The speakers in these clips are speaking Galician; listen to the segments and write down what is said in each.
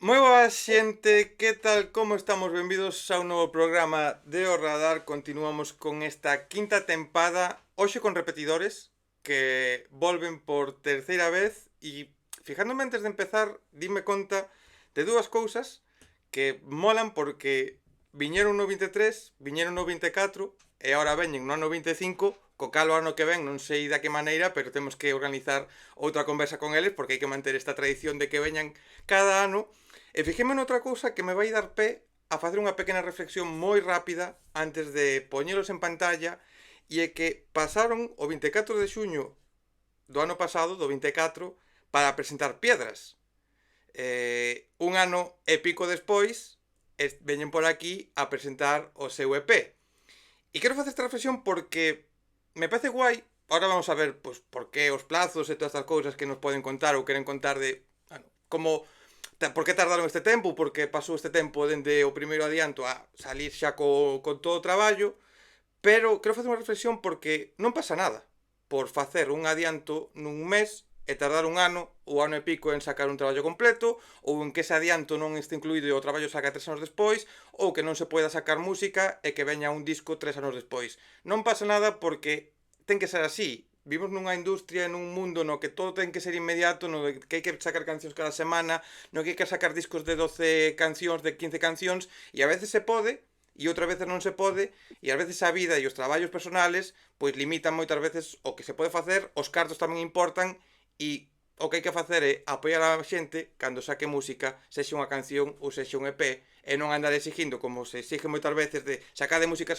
Moi boa xente, que tal, como estamos? Benvidos a un novo programa de O Radar. Continuamos con esta quinta tempada, hoxe con repetidores que volven por terceira vez. E fijándome antes de empezar, dime conta de dúas cousas que molan, porque viñeron no 23, viñeron no 24 e agora veñen no ano 25, co cal o ano que ven non sei da que maneira, pero temos que organizar outra conversa con eles, porque hai que manter esta tradición de que veñan cada ano. E fixéme noutra cousa que me vai dar pé a facer unha pequena reflexión moi rápida antes de poñelos en pantalla, e é que pasaron o 24 de xuño do ano pasado, do 24, para presentar Piedras. Un ano e pico despois, veñen por aquí a presentar o seu EP. E quero facer esta reflexión porque me parece guai. Ahora vamos a ver, pois, por que os plazos e todas estas cousas que nos poden contar ou queren contar de, bueno, como por que tardaron este tempo, por que pasou este tempo dende o primeiro adianto a salir xa con todo o traballo, pero quero facer unha reflexión porque non pasa nada por facer un adianto nun mes e tardar un ano ou ano e pico en sacar un traballo completo, ou en que ese adianto non este incluído e o traballo saca 3 anos despois, ou que non se poida sacar música e que veña un disco 3 anos despois. Non pasa nada porque ten que ser así. Vivimos nunha industria, nun mundo no que todo ten que ser inmediato, no que hai que sacar cancións cada semana, no que hai que sacar discos de 12 cancións, de 15 cancións, e a veces se pode, e outras veces non se pode, e ás veces a vida e os traballos personales pois limitan moitas veces o que se pode facer, os cartos tamén importan, e o que hai que facer é apoiar a xente cando saque música, sexa unha canción ou sexa un EP, e non andar exigindo como se exige moitas veces de sacar de música,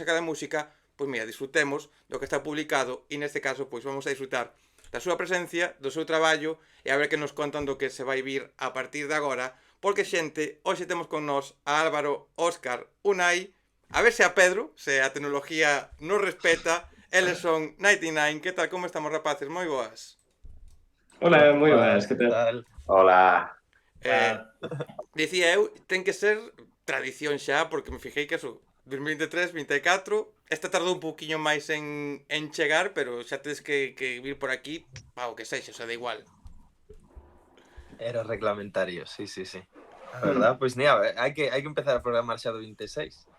pois mira, disfrutemos do que está publicado e neste caso pois vamos a disfrutar da súa presencia, do seu traballo e a ver que nos contan do que se vai vir a partir de agora, porque xente, hoxe temos con nós a Álvaro, Óscar, Unai, a ver se a Pedro, se a tecnología nos respeta, eles son 99, que tal, como estamos rapaces? Moi boas. Hola, moi boas, Buenas, que ¿qué tal? tal? Hola. Eh, Dicía eu, ten que ser tradición xa, porque me fijei que eso, 2023, 24, esta tardou un pouquiño máis en chegar, pero xa tens que vir por aquí, pa o que sexa, xa da igual. Era reglamentario, sí, sí, sí. A verdad, pues mira, hai que empezar a programar xa do 26.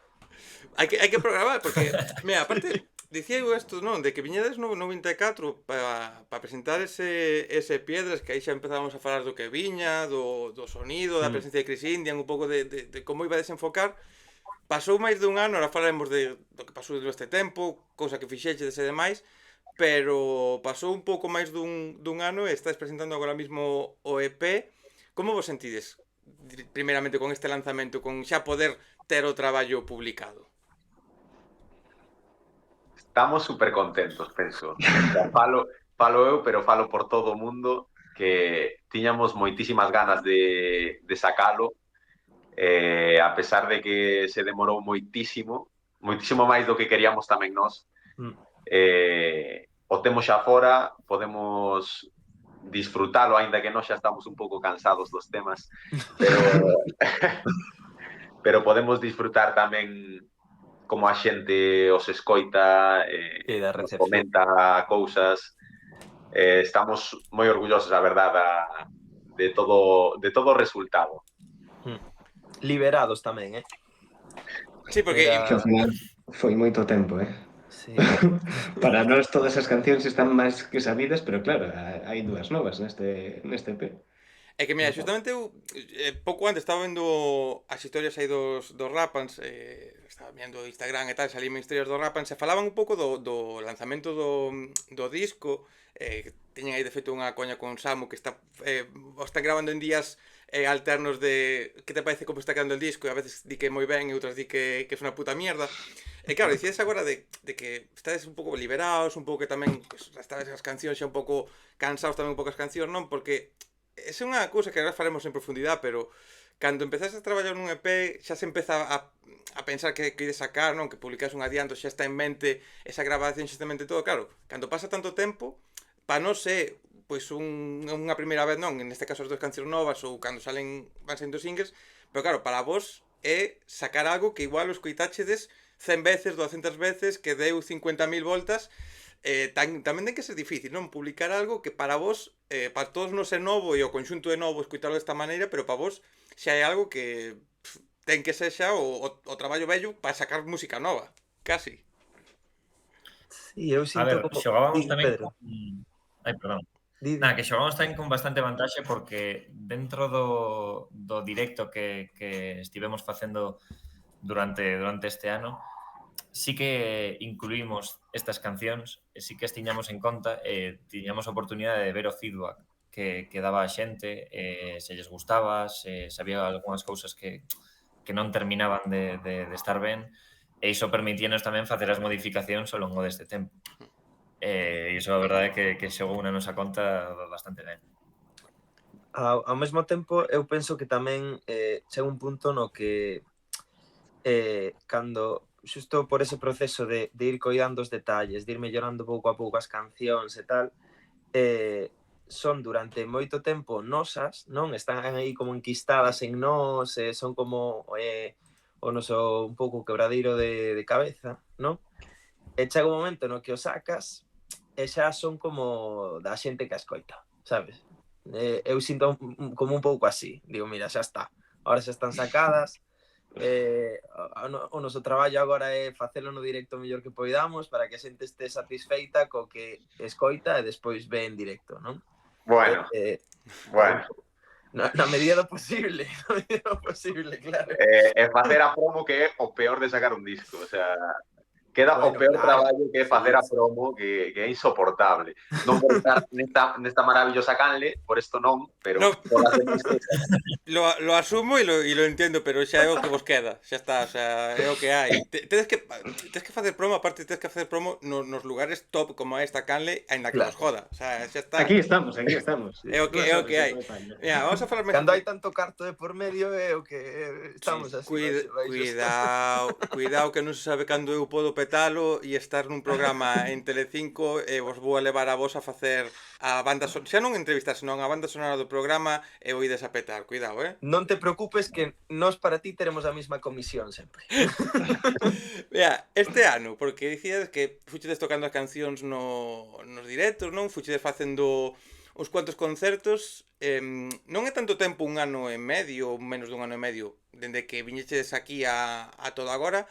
Hai que programar, porque, mira, aparte, dicía eu isto, non, de que viñedes no 94 para presentar ese Piedras, que aí xa empezábamos a falar do que viña, do sonido, da presencia de Chris Indian, un pouco de como iba a desenfocar. Pasou máis dun ano, ahora falaremos do que pasou este tempo, cousa que fixeches e demais, pero pasou un pouco máis dun ano e estáis presentando agora mismo o EP. Como vos sentides, primeiramente, con este lanzamento, con xa poder ter o traballo publicado? Estamos super contentos, penso. Falo eu, pero falo por todo o mundo, que tiñamos moitísimas ganas de sacalo, a pesar de que se demorou moitísimo máis do que queríamos tamén nós. O temos xa fora, podemos disfrutalo, aínda que nós xa estamos un pouco cansados dos temas, pero podemos disfrutar tamén como a xente os escoita, E da nos recepción. comenta cousas. Estamos moi orgullosos, a verdade, de todo o resultado. Liberados tamén, Sí, porque Era- Que ao final foi moito tempo, Sí. Para nós todas as cancións están máis que sabidas, pero claro, hai dúas novas neste EP. é que, mira, xustamente eu pouco antes estaba vendo as historias aí dos Rapans, estaba vendo Instagram e tal, salíme historias dos Rapans e falaban un pouco do lanzamento do disco, que teñen aí de feito unha coña con Samu que o están grabando en días alternos de que te parece como está quedando el disco, e a veces di que moi ben e outras di que é unha puta mierda. E claro, dicías agora de que estades un pouco liberados, un pouco que tamén pues, estades as cancións xa un pouco cansados tamén un pouco as cancións, non? Porque esa é unha cousa que agora faremos en profundidade, pero cando empezaste a traballar nun EP xa se empeza a pensar que ides sacar, non? Que publicas un adianto, xa está en mente esa grabación, xa está en mente todo. Claro, cando pasa tanto tempo, para non ser pois unha primeira vez, non, en este caso as dúas cancións novas ou cando van saindo singles, pero claro, para vos é sacar algo que igual o escoitáchedes 100 veces, 200 veces, que deu 50.000 voltas, tamén ten que ser difícil, non? Publicar algo que para vos, para todos nos é novo e o conxunto é novo escutarlo desta maneira, pero para vos xa é algo que ten que ser xa o traballo vello para sacar música nova, casi. Sí, eu A sinto ver, como... xogábamos Di, tamén Pedro. con... Ai, perdón. Di. Nada, que xogábamos tamén con bastante vantaxe porque dentro do directo que estivemos facendo durante este ano, sí que incluímos estas cancións, sí que as tiñamos en conta e tiñamos a oportunidade de ver o feedback que daba a xente, se lles gustaba, se había algunhas cousas que non terminaban de estar ben, e iso permitíanos tamén facer as modificacións ao longo deste tempo. E iso a verdade é que xogou na nosa conta bastante ben. Ao mesmo tempo, eu penso que tamén chega un punto no que cando xusto por ese proceso de ir coidando os detalles, de ir mellorando pouco a pouco as cancións e tal, son durante moito tempo nosas, non? Están aí como enquistadas en nós, son como o noso un pouco quebradeiro de cabeza, non? E chega un momento no que o sacas e xa son como da xente que a escoita, sabes? Eu sinto como un pouco así, digo, mira, xa está, ahora xa están sacadas, o noso traballo agora é facelo no directo o mellor que poidamos para que a xente este satisfeita co que escoita e despois ve en directo, non? Bueno, bueno. Na medida do posible, claro. E facer a promo que é o peor de sacar un disco, o sea, queda Bueno, o peor claro, traballo que é facer a promo, que é insoportable. Non por estar nesta maravillosa canle, por isto non, pero No. por as demais cousas. Lo asumo e lo entendo, pero xa é o que vos queda, xa está, o sea, é o que hai. Tedes que facer promo, aparte tedes que facer promo nos lugares top como esta canle, aínda que Claro. vos joda, o sea, xa está. Aquí estamos. É o que hai. Mira, vamos a falar máis. Cando hai tanto carto de por medio é o que estamos así. Cuidado que non se sabe cando eu podo petalo e estar nun programa en Telecinco e vos vou a levar a vos a facer a banda sonora, xa non entrevistas, senón a banda sonora do programa e o ides a petar, cuidado, Non te preocupes que nós para ti teremos a mesma comisión sempre. Mira, este ano, porque dicías que fuchedes tocando as cancións nos directos, non? Fuchedes facendo uns cuantos concertos, non é tanto tempo, un ano e medio, menos dun ano e medio, dende que viñechedes aquí a todo agora,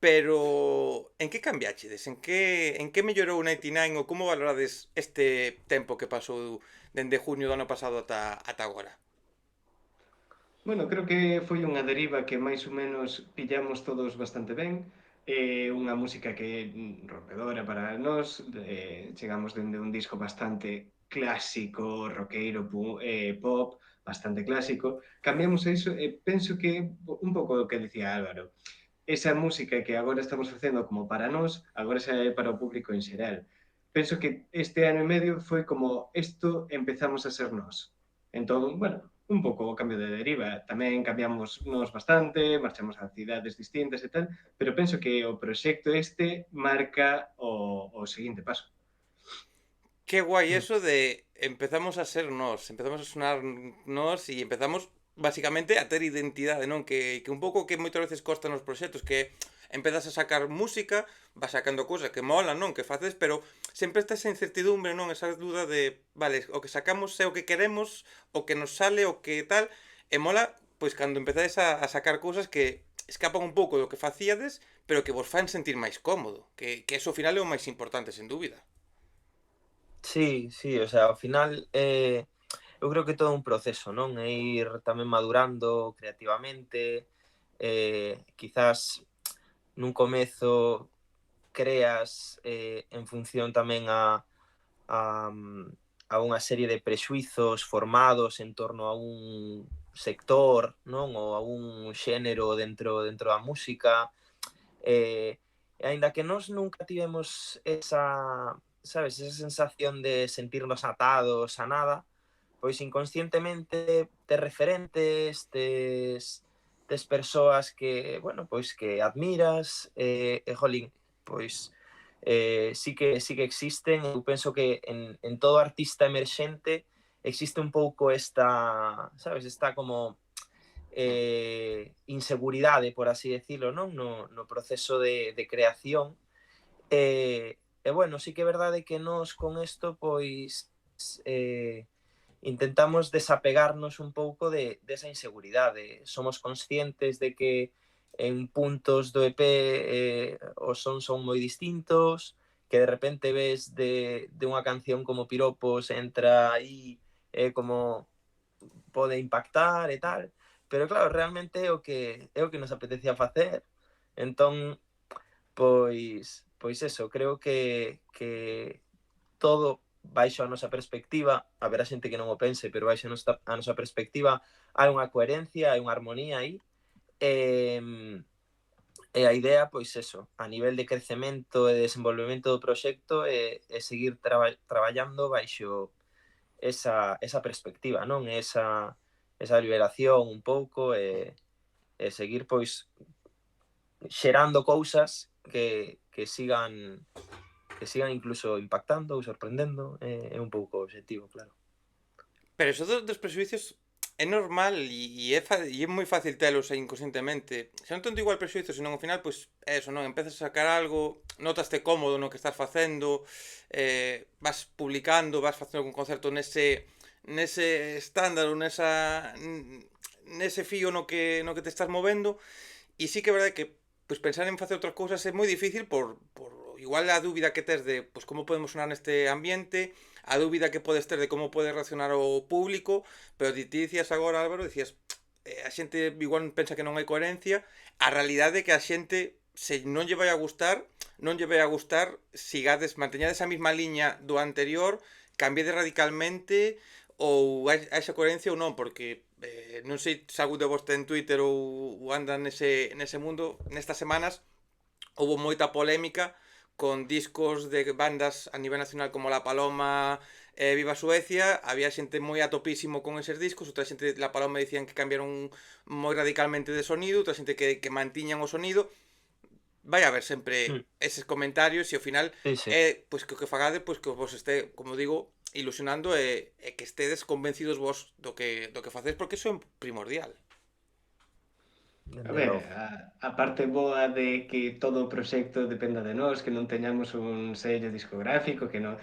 pero en que cambiachedes? En que mellorou o 99 ou como valorades este tempo que pasou dende junio do ano pasado ata agora? Bueno, creo que foi unha deriva que máis ou menos pillamos todos bastante ben. Unha música que é rompedora para nós. Chegamos dende un disco bastante clásico, roqueiro, pop, bastante clásico. Cambiamos a iso e penso que un pouco o que dicía Álvaro. Esa música que agora estamos facendo como para nós, agora xa é para o público en xeral. Penso que este ano e medio foi como isto empezamos a ser nós. Entón, bueno, un pouco o cambio de deriva. Tamén cambiamos nós bastante, marchamos a cidades distintas e tal, pero penso que o proxecto este marca o seguinte paso. Que guai eso de empezamos a ser nós, empezamos a sonar nós e empezamos basicamente a ter identidade, non? Que un pouco que moitas veces costa nos proxectos, que empezas a sacar música, vas sacando cousas que molan, non? Que faces, pero sempre está esa incertidumbre, non? Esa duda de, vale, o que sacamos é o que queremos, o que nos sale, o que tal, e mola, pois, cando empezades a sacar cousas que escapan un pouco do que facíades, pero que vos fan sentir máis cómodo, que eso ao final é o máis importante, sen dúbida. Sí, o sea, ao final eu creo que todo un proceso, non? É ir tamén madurando creativamente, quizás nun comezo creas en función tamén a unha serie de prexuizos formados en torno a un sector, non? Ou a un xénero dentro da música, e aínda que nós nunca tivemos esa, sabes, esa sensación de sentirnos atados a nada, pois inconscientemente tes referentes, tes persoas que, bueno, pois que admiras, jolín, pois sí que existen. Eu penso que en todo artista emerxente existe un pouco esta, sabes, esta como inseguridade, por así decirlo, non? No proceso de creación, bueno, sí que é verdade que nós con isto, pois, intentamos desapegarnos un pouco desa inseguridade. Somos conscientes de que en puntos do EP os sons son moi distintos, que de repente ves de unha canción como Piropos entra aí como pode impactar e tal, pero claro, realmente é o que nos apetecía facer. Entón, pois eso, creo que todo baixo a nosa perspectiva, haberá xente que non o pense, pero baixo a nosa perspectiva hai unha coherencia, hai unha armonía aí, e a idea, pois eso, a nivel de crecemento e desenvolvemento do proxecto é seguir traballando baixo esa perspectiva, non? Esa liberación un pouco e seguir, pois, xerando cousas que sigan incluso impactando ou sorprendendo, é un pouco o objetivo, claro. Pero eso dos prexuicios é normal e é moi fácil telos aí inconscientemente. Xa non tanto igual prexuicios, senón ao final, pois, eso, non? Empezas a sacar algo, notaste cómodo no que estás facendo, vas publicando, vas facendo algún concerto nese estándar ou nese fío no que te estás movendo, e sí que é verdade que pois pensar en facer outras cousas é moi difícil por igual a dúbida que tes de pois como podemos sonar neste ambiente, a dúbida que podes ter de como pode reaccionar o público, pero ti dicías agora, Álvaro, dicías a xente igual pensa que non hai coherencia, a realidade é que a xente se non lle vai a gustar, non lle vai a gustar, sigades, manteñades a mesma liña do anterior, cambiade radicalmente ou hai esa coherencia ou non, porque non sei se algún de vos ten Twitter ou anda nese mundo, nestas semanas houve moita polémica con discos de bandas a nivel nacional como La Paloma e Viva Suecia. Había xente moi a topísimo con eses discos, outra xente de La Paloma dicían que cambiaron moi radicalmente de sonido, outra xente que mantiñan o sonido. Vai haber sempre eses comentarios e ao final é pois que o que fagade pois que vos este, como digo, ilusionando e que estedes convencidos vos do que facedes, porque iso é primordial. A ver, a parte boa de que todo o proxecto dependa de nós, que non teñamos un sello discográfico, que non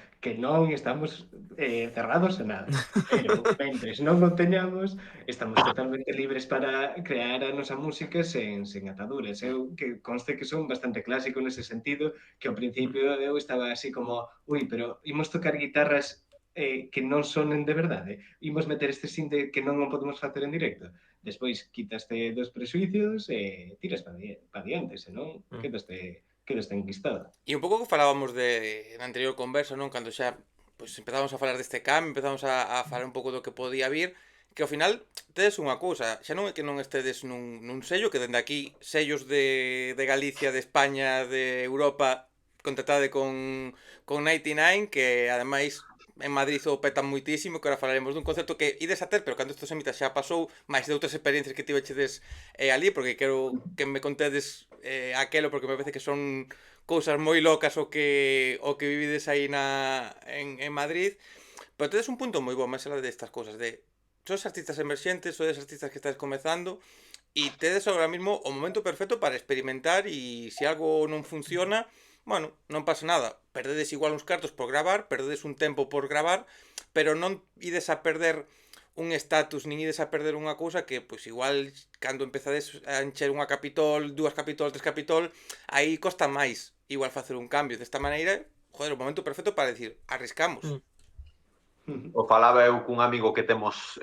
estamos cerrados a nada. Pero, mentres non o teñamos, estamos totalmente libres para crear a nosa música sen ataduras. Eu que conste que son bastante clásico nese sentido, que ao principio eu estaba así como, ui, pero imos tocar guitarras que non sonen de verdade. Imos meter este sinte que non o podemos facer en directo. Despois quitaste dos prexuicios e tiras pa diante, senón quedaste enquistado. E un pouco que falábamos na anterior conversa, non? Cando xa pois empezamos a falar deste cambio, empezamos a falar un pouco do que podía vir, que ao final tedes unha cousa, xa non é que non estedes nun sello, que dende aquí sellos de Galicia, de España, de Europa, contactade con 99, que ademais en Madrid o petan moitísimo, que ahora falaremos dun concerto que ides a ter, pero cando isto se emita xa pasou, máis de outras experiencias que tivechedes ali, porque quero que me contedes aquelo, porque me parece que son cousas moi locas o que vivides aí en Madrid, pero tedes un punto moi bo máis alá destas cousas, de sois artistas emerxentes, sois artistas que estáis comezando, e tedes agora mesmo o momento perfecto para experimentar, e se algo non funciona, bueno, non pasa nada, perdedes igual uns cartos por gravar, perdedes un tempo por gravar, pero non ides a perder un estatus, nin ides a perder unha cousa que, pois, igual, cando empezades a encher unha Capitol, dúas Capitol, tres Capitol, aí costa máis igual facer un cambio. Desta maneira, joder, o momento perfecto para decir, arriscamos. O falaba eu cun amigo que temos,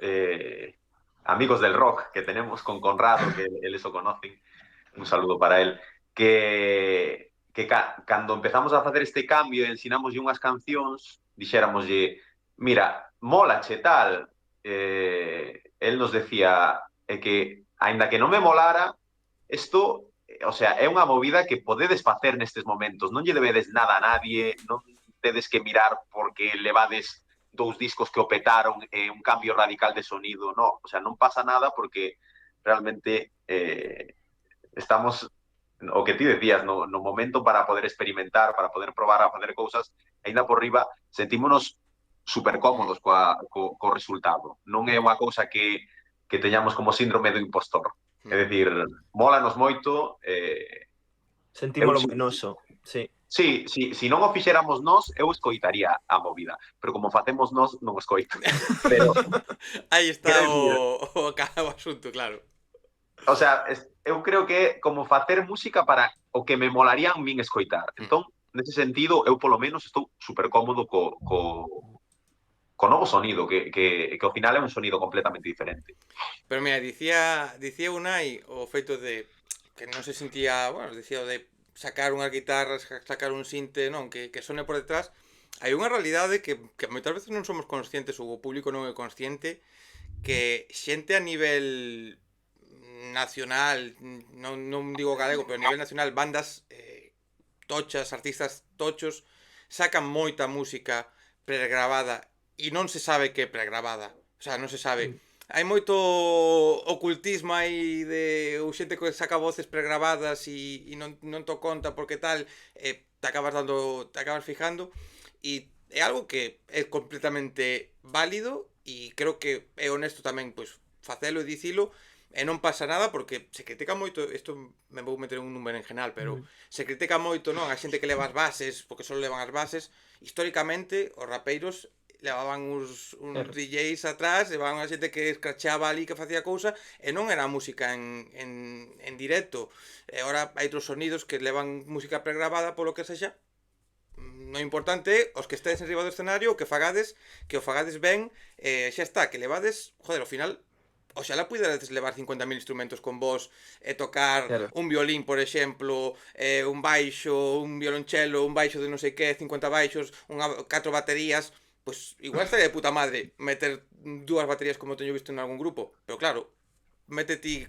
amigos del rock, que tenemos con Conrado, que eles o conocen, un saludo para él, que cando empezamos a facer este cambio e ensinámoslle unhas cancións, dixéramoslle, mira, molache tal, el nos decía que, aínda que non me molara, isto, o sea, é unha movida que podedes facer nestes momentos, non lle debedes nada a nadie, non tedes que mirar porque levades 2 discos que o petaron un cambio radical de sonido, no, o sea, non pasa nada porque realmente estamos o que ti decías, no momento para poder experimentar, para poder probar a facer cousas, ainda por riba, sentímonos super cómodos co resultado. Non é unha cousa que teñamos como síndrome do impostor. É dicir, mólanos moito. Sentímolo luminoso, sí. Sí, si non o fixéramos nós, eu escoitaría a movida, pero como facemos nós, non escoito. Pero, Aí está quero dicir, o asunto, claro. o sea, eu creo que é como facer música para o que me molaría a min escoitar. Entón, nese sentido, eu polo menos estou super cómodo co novo sonido, que ao final é un sonido completamente diferente. Pero mira, dicía Unai o feito de que non se sentía, bueno, dicía o de sacar unhas guitarras, sacar un sinte, non, que sone por detrás. Hai unha realidade que moitas veces non somos conscientes, ou o público non é consciente, que xente a nivel nacional, non digo galego, pero a nivel nacional, bandas tochas, artistas tochos, sacan moita música pregrabada e non se sabe que é pregrabada. O sea, non se sabe. Hai moito ocultismo aí de ou xente que saca voces pregrabadas e non to conta porque tal, te acabas fijando e é algo que é completamente válido e creo que é honesto tamén pois facelo e dicilo e non pasa nada porque se critica moito, isto me vou meter un número en general, pero se critica moito, non, a xente que leva as bases, porque só levan as bases, históricamente os rapeiros levaban uns DJs atrás, levaban a xente que escrachaba ali, que facía cousa, e non era música en directo. E agora hai outros sonidos que levan música pregrabada polo que sexa. No importante é os que estedes en riba do escenario, o que o fagades ben, xa está, que levades, joder, ao final oxalá puideredes levar 50.000 instrumentos con vos e tocar un violín, por exemplo, un baixo, un violonchelo, un baixo de non sei que, 50 baixos, 4 baterías, pois igual estaría de puta madre meter 2 baterías como teño visto en algún grupo, pero claro, mete ti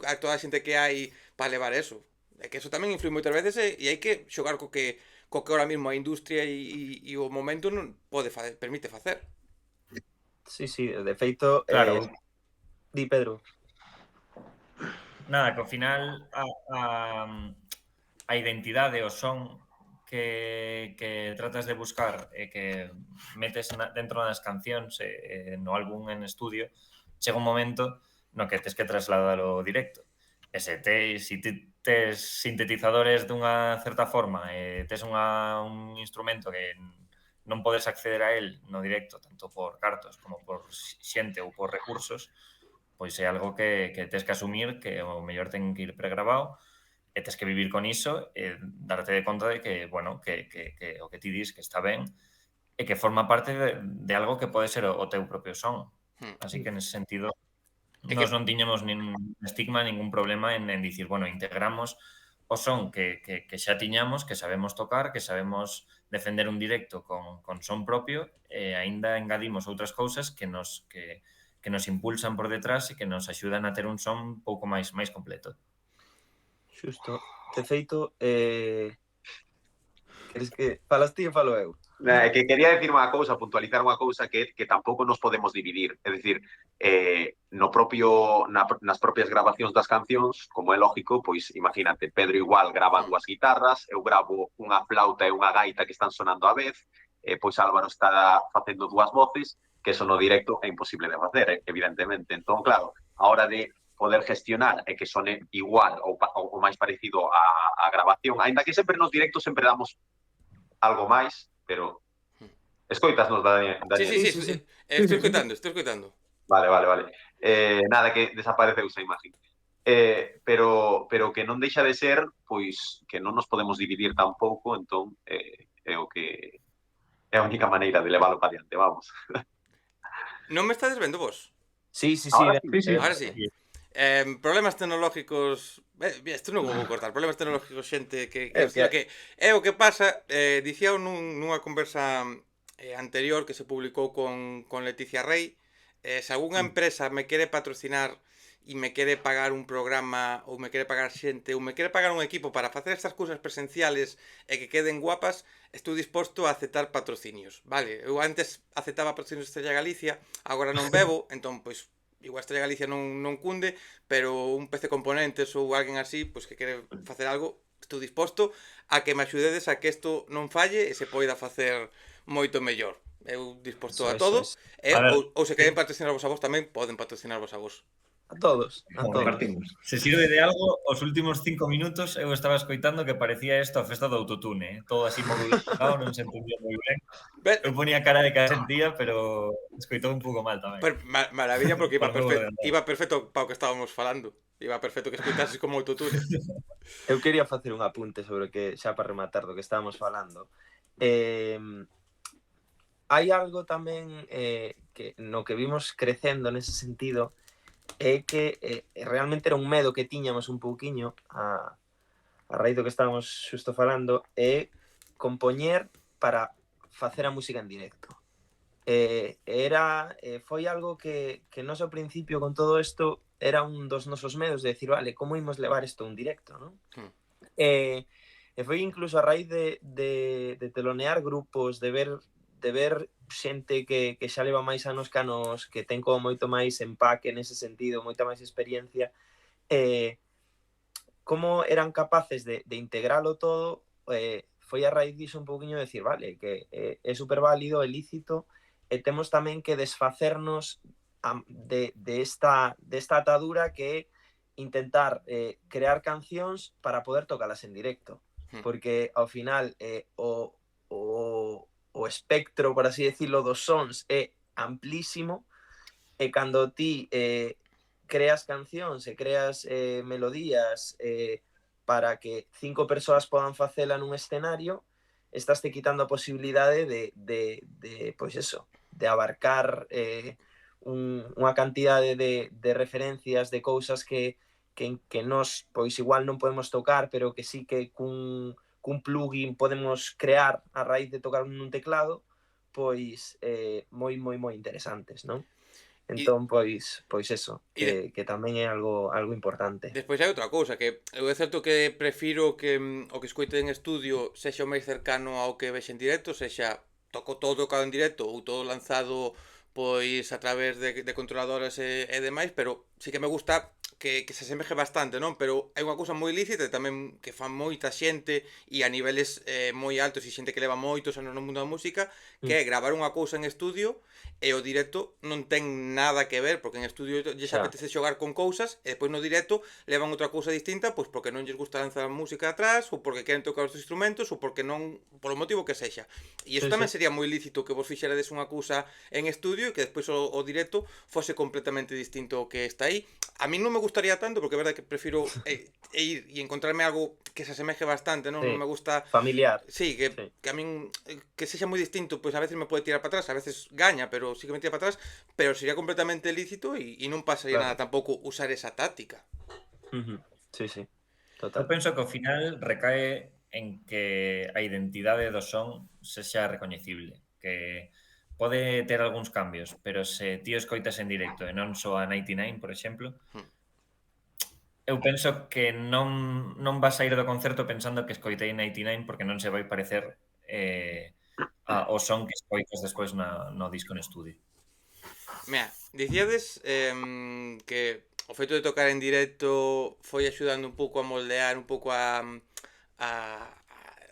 a toda a xente que hai para levar eso. É que eso tamén influi moitas veces e hai que xogar co que ahora mismo a industria e o momento non permite facer. Sí, de feito, claro. Di, Pedro. Nada, que ao final a identidade, o son que tratas de buscar e que metes dentro das cancións no álbum en estudio, chega un momento no que tes que trasladalo ao directo. E se tes sintetizadores dunha certa forma e tes un instrumento que non podes acceder a él no directo, tanto por cartos como por xente ou por recursos, pois é algo que tes que asumir que o mellor ten que ir pregrabado e tes que vivir con iso e darte de conta de que, bueno, que o que ti dis que está ben e que forma parte de algo que pode ser o teu propio son. Así que nese sentido nós non tiñamos ningún estigma, ningún problema en dicir, bueno, integramos o son que xa tiñamos, que sabemos tocar, que sabemos defender un directo con son propio e aínda engadimos outras cousas que nos impulsan por detrás e que nos axudan a ter un son un pouco máis completo. Xusto. De feito, queres que falas ti ou falo eu? Que quería decir unha cousa, puntualizar unha cousa que tampouco nos podemos dividir. É dicir, nas propias grabacións das cancións, como é lógico, pois imagínate, Pedro igual grava 2 guitarras, eu gravo unha flauta e unha gaita que están sonando á vez, pois Álvaro está facendo 2 voces, que eso no directo é imposible de facer, evidentemente. Entón, claro, a hora de poder gestionar e que sone igual ou máis parecido á grabación, aínda que sempre nos directos sempre damos algo máis, pero escoitasnos, Daniel? Sí. Estou escoitando. Vale. Nada, que desapareceu esa imagen. Pero que non deixa de ser, pois, que non nos podemos dividir tampouco, entón é o que é a única maneira de leválo para diante, vamos. Non me estades vendo vos? Sí. Ahora sí. Problemas tecnológicos, isto non vou cortar, problemas tecnológicos, xente que é o que pasa, dicía nunha conversa anterior que se publicou con Leticia Rey, se algunha empresa me quere patrocinar e me quere pagar un programa ou me quere pagar xente ou me quere pagar un equipo para facer estas cousas presenciales e que queden guapas, estou disposto a aceptar patrocinios, vale? Eu antes aceptaba patrocinios de Estrella Galicia, agora non bebo, entón, pois, igual Estrella Galicia non cunde, pero un PC Componentes ou alguén así, pois que quere facer algo, estou disposto a que me axudedes a que isto non falle e se poida facer moito mellor. Eu disposto a todo, ou se queren patrocinar vos a vos tamén, poden patrocinar vos a vos. A todos, a todos. Compartimos. Se sirve de algo, os últimos 5 minutos eu estaba escoitando que parecía isto a festa do autotune, todo así modulado, non se entendía moi ben. Eu ponía cara de que sentía, pero escoitou un pouco mal tamén. Pero maravilla, porque Por iba perfecto para o que estábamos falando. Iba perfecto que escoitases como autotune. Eu quería facer un apunte sobre o que, xa para rematar do que estábamos falando. Hai algo tamén que no que vimos crecendo nese sentido é que realmente era un medo que tiñamos un pouquiño a raíz do que estábamos xusto falando, é compoñer para facer a música en directo. Foi algo que nós ao principio con todo isto era un dos nosos medos de decir, vale, como imos levar isto a un directo, non? E foi incluso a raíz de telonear grupos, de ver xente que xa leva máis anos que anos, que ten como moito máis empaque nese sentido, moita máis experiencia, como eran capaces de integralo todo, foi a raíz diso un pouquiño de decir, vale, que é super válido, é lícito, e temos tamén que desfacernos de esta atadura que é intentar crear cancións para poder tocalas en directo, porque ao final o espectro, por así decirlo, dos sons é amplísimo, e cando ti creas cancións e creas melodías para que 5 persoas podan facela nun escenario, estás te quitando a posibilidade de pois eso, de abarcar unha cantidade de referencias, de cousas que nós pois igual non podemos tocar, pero que sí que cun plugin podemos crear a raíz de tocar nun teclado, pois moi interesantes, non? Entón, pois eso, que tamén é algo importante. Despois hai outra cousa, que eu é certo que prefiro que o que escoite en estudio sexa o máis cercano ao que vexe en directo, sexa todo tocado en directo ou todo lanzado pois a través de controladoras e demais, pero sí que me gusta que se asemeje bastante, non? Pero é unha cousa moi lícita e tamén que fan moita xente e a niveles moi altos e xente que leva moitos anos no mundo da música, que é gravar unha cousa en estudio e o directo non ten nada que ver, porque en estudio lles apetece xogar con cousas e despois no directo levan outra cousa distinta, pois porque non lles gusta lanzar música atrás, ou porque queren tocar os instrumentos, ou porque non, polo motivo que sexa. E isto tamén sería moi lícito que vos fixerades unha cousa en estudio e que despois o directo fose completamente distinto ao que está aí. A mí non me gustaría tanto, porque é verdade que prefiro ir e encontrarme algo que se asemeje bastante, non? Non me gusta... Familiar. Sí, que a min que sexa moi distinto, pois a veces me pode tirar para atrás, a veces gaña, pero sí que me tira para atrás, pero sería completamente lícito e non pasaría nada tampouco usar esa táctica. Sí, total. Eu penso que ao final recae en que a identidade do son sexa recoñecible, que pode ter algúns cambios, pero se ti escoitas en directo e non soa 99, por exemplo, eu penso que non vas a ir do concerto pensando que escoitei 99 porque non se vai parecer ao son que escoitas despois no disco en estudio. Mira, dicíades que o feito de tocar en directo foi axudando un pouco a moldear, un pouco a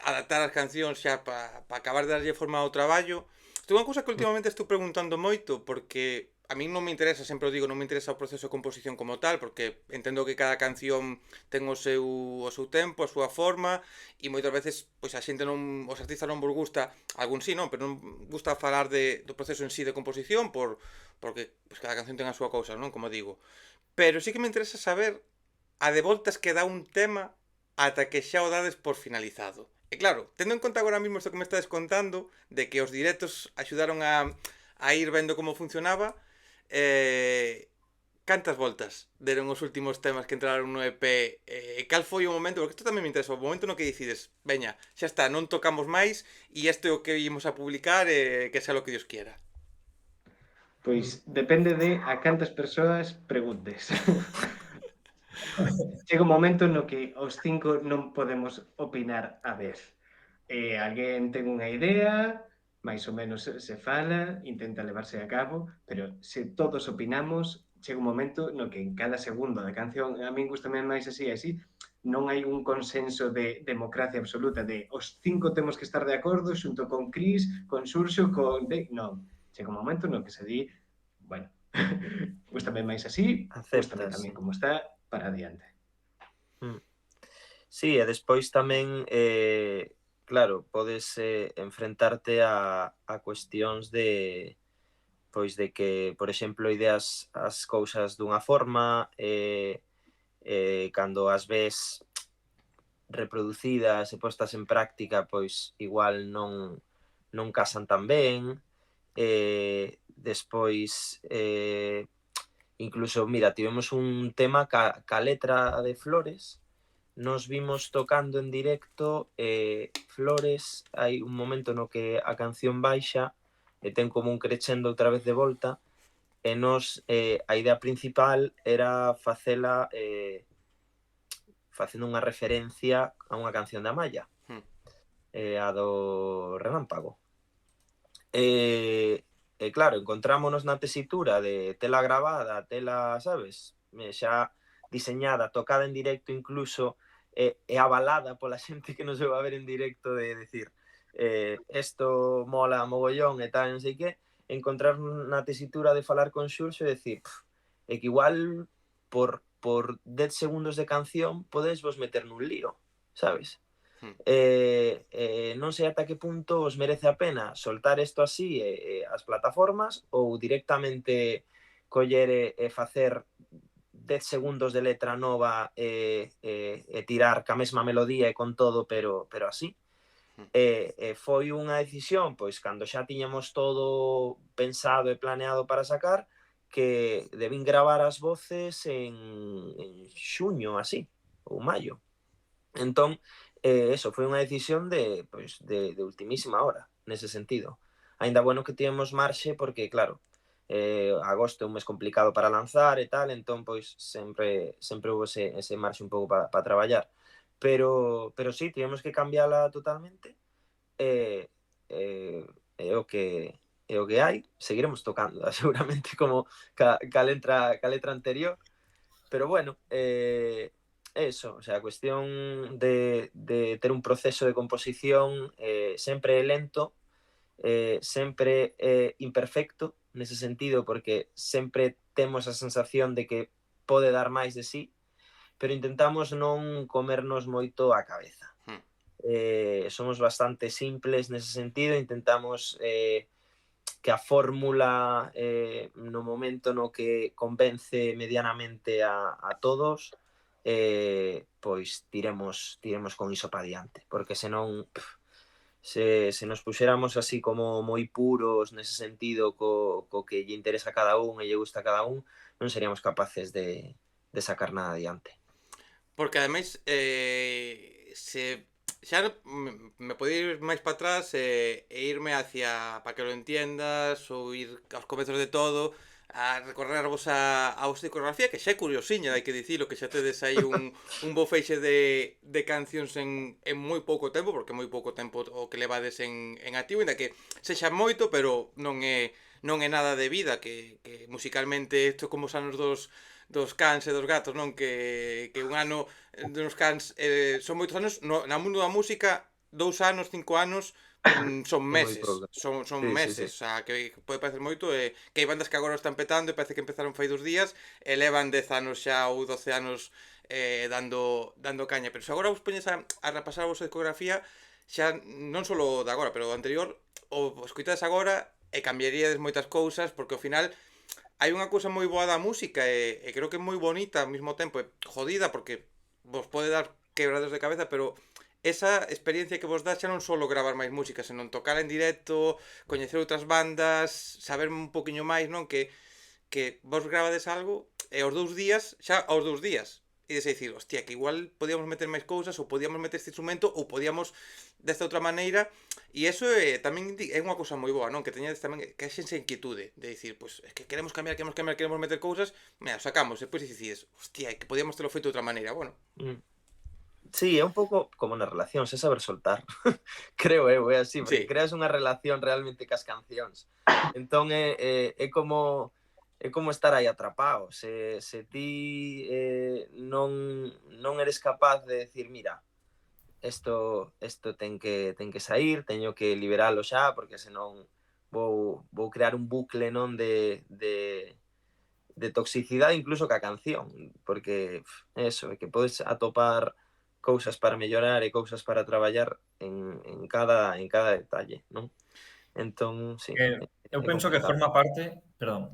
adaptar as cancións xa para acabar de darlle forma ao traballo. Isto é unha cousa que últimamente estou preguntando moito, porque a mí non me interesa, sempre o digo, non me interesa o proceso de composición como tal, porque entendo que cada canción ten o seu tempo, a súa forma, e moitas veces pois a xente non, os artistas non vos gusta, algún sí, non, pero non gusta falar do proceso en sí de composición porque pois cada canción ten a súa cousa, non, como digo. Pero sí que me interesa saber a de voltas que dá un tema ata que xa o dades por finalizado. E claro, tendo en conta agora mesmo isto que me estades contando, de que os directos axudaron a ir vendo como funcionaba, cantas voltas deron os últimos temas que entraron no EP? Cal foi o momento, porque isto tamén me interesa, o momento no que decides, veña, xa está, non tocamos máis e isto é o que ímos a publicar e que sea lo que Dios quiera. Pois depende de a cantas persoas preguntes. Chega un momento no que os 5 non podemos opinar a vez. Alguén ten unha idea, máis ou menos se fala, intenta levarse a cabo, pero se todos opinamos, chega un momento no que en cada segundo da canción, a min gustame máis así, non hai un consenso de democracia absoluta, de os 5 temos que estar de acordo xunto con Chris, con Xurxo, con... Non, chega un momento no que se di, bueno, Gústame máis así, gústame Aceptas, tamén sí. como está, para adiante. Sí, e despois tamén, claro, podes enfrentarte a cuestións de pois de que, por exemplo, ideas as cousas dunha forma, cando as ves reproducidas e postas en práctica, pois igual non casan tan ben. Despois, incluso, mira, tivemos un tema ca letra de Flores, nos vimos tocando en directo Flores, hai un momento no que a canción baixa e ten como un crescendo outra vez de volta, e nos, a idea principal era facela facendo unha referencia a unha canción da Malla, a do Relámpago. E claro, encontrámonos na tesitura de tela grabada, tela, sabes, xa diseñada, tocada en directo incluso, e avalada pola xente que nos vai a ver en directo de decir esto mola mogollón e tal, non sei que, encontrar na tesitura de falar con Xurxo e decir é que igual por 10 segundos de canción podes vos meter nun lío, sabes? Non sei ata que punto os merece a pena soltar isto así as plataformas ou directamente coller e facer 10 segundos de letra nova e tirar ca mesma melodía e con todo, pero así. Foi unha decisión, pois, cando xa tiñamos todo pensado e planeado para sacar, que debín gravar as voces en xuño, así, ou maio. Entón, eso, foi unha decisión pois, de ultimísima hora, nese sentido. Aínda bueno que tivemos marxe porque, claro, agosto é un mes complicado para lanzar e tal, entón, pois, sempre houve ese marxe un pouco para traballar. Pero sí, tivemos que cambiala totalmente e é o que hai. Seguiremos tocando, seguramente, como ca letra anterior, pero bueno, eso, o sea, a cuestión de ter un proceso de composición sempre lento, sempre imperfecto, nese sentido, porque sempre temos a sensación de que pode dar máis de sí, pero intentamos non comernos moito a cabeza. Somos bastante simples nese sentido, intentamos que a fórmula no momento no que convence medianamente a todos, pois tiremos con iso para diante, porque senón se nos puxéramos así como moi puros nese sentido co que lle interesa a cada un e lle gusta a cada un, non seríamos capaces de sacar nada adiante. Porque ademais se xa me pode ir máis para atrás e irme hacia para que lo entiendas ou ir aos comezos de todo a recorrervos a vosa discografía, que xa é curiosiña, hai que dicilo, que xa tedes aí un bo feixe de cancións en moi pouco tempo, porque moi pouco tempo o que levades en activo, ainda que sexa moito, pero non é nada de vida, que musicalmente isto como os anos dos cans e dos gatos, non? Que un ano dos cans son moitos anos, na mundo da música, 2 anos, 5 anos, son meses, son sí, meses, sí. o sea, que pode parecer moito, que hai bandas que agora están petando e parece que empezaron fai 2 días e levan 10 anos xa ou 12 anos dando caña, pero se agora vos poñes a repasar a vosa discografía, xa non só de agora, pero do anterior, o escoitades agora e cambiaríades moitas cousas, porque ao final hai unha cousa moi boa da música e creo que é moi bonita ao mesmo tempo, jodida porque vos pode dar quebrados de cabeza, pero esa experiencia que vos dá xa non só gravar máis música, senón tocar en directo, coñecer outras bandas, saber un poquinho máis, non? Que vos gravades algo e aos 2 días, xa aos 2 días, e dicir, hostia, que igual podíamos meter máis cousas ou podíamos meter este instrumento ou podíamos desta outra maneira, e eso tamén é unha cousa moi boa, non? Que teñades tamén que esa inquietude de dicir, pois, es que queremos cambiar, queremos meter cousas, mira, sacamos, e depois dicides, hostia, que podíamos telo feito de outra maneira, bueno. Sí, é un pouco como nas relacións, é saber soltar. Creo eu, é así, porque creas unha relación realmente cas cancións. Entón é como estar aí atrapado. Se ti non eres capaz de decir, mira, isto ten que sair, teño que liberalo xa, porque senón vou crear un bucle, non, de toxicidade incluso ca canción, porque eso, é que podes atopar cousas para mellorar e cousas para traballar en cada detalle, non? Entón, sí. Eu penso que forma parte, perdón,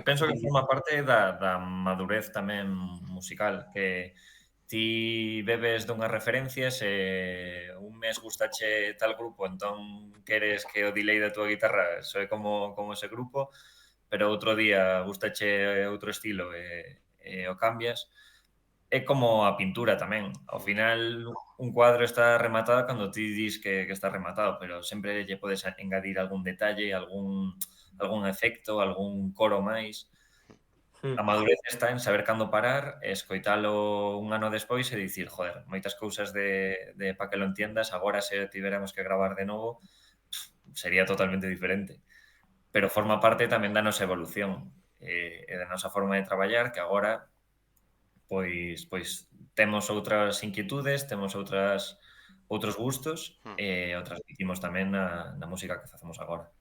penso que forma parte da madurez tamén musical, que ti bebes dunhas referencias e un mes gustache tal grupo, entón queres que o delay da tua guitarra soe como ese grupo, pero outro día gustache outro estilo e o cambias. É como a pintura tamén. Ao final, un cuadro está rematado cando ti dis que está rematado, pero sempre lle podes engadir algún detalle, algún efecto, algún coro máis. A madurez está en saber cando parar, escoitalo un ano despois e dicir, joder, moitas cousas de pa que lo entiendas, agora se tiveramos que gravar de novo, sería totalmente diferente. Pero forma parte tamén da nosa evolución e da nosa forma de traballar, que agora pois temos outras inquietudes, temos outros gustos e o transmitimos tamén na música que facemos agora.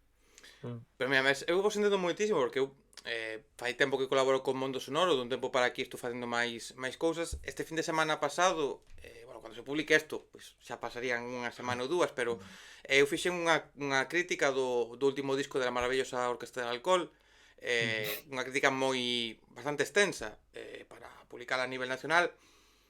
Pero mira, eu vou sentindo moitísimo porque eu fai tempo que colaboro con Mundo Sonoro, dun tempo para aquí estou facendo máis cousas. Este fin de semana pasado, bueno, cando se publique isto, pois xa pasarían unha semana ou dúas, pero eu fixen unha crítica do último disco de La Maravillosa Orquesta del Alcohol, unha crítica bastante extensa para publicar a nivel nacional.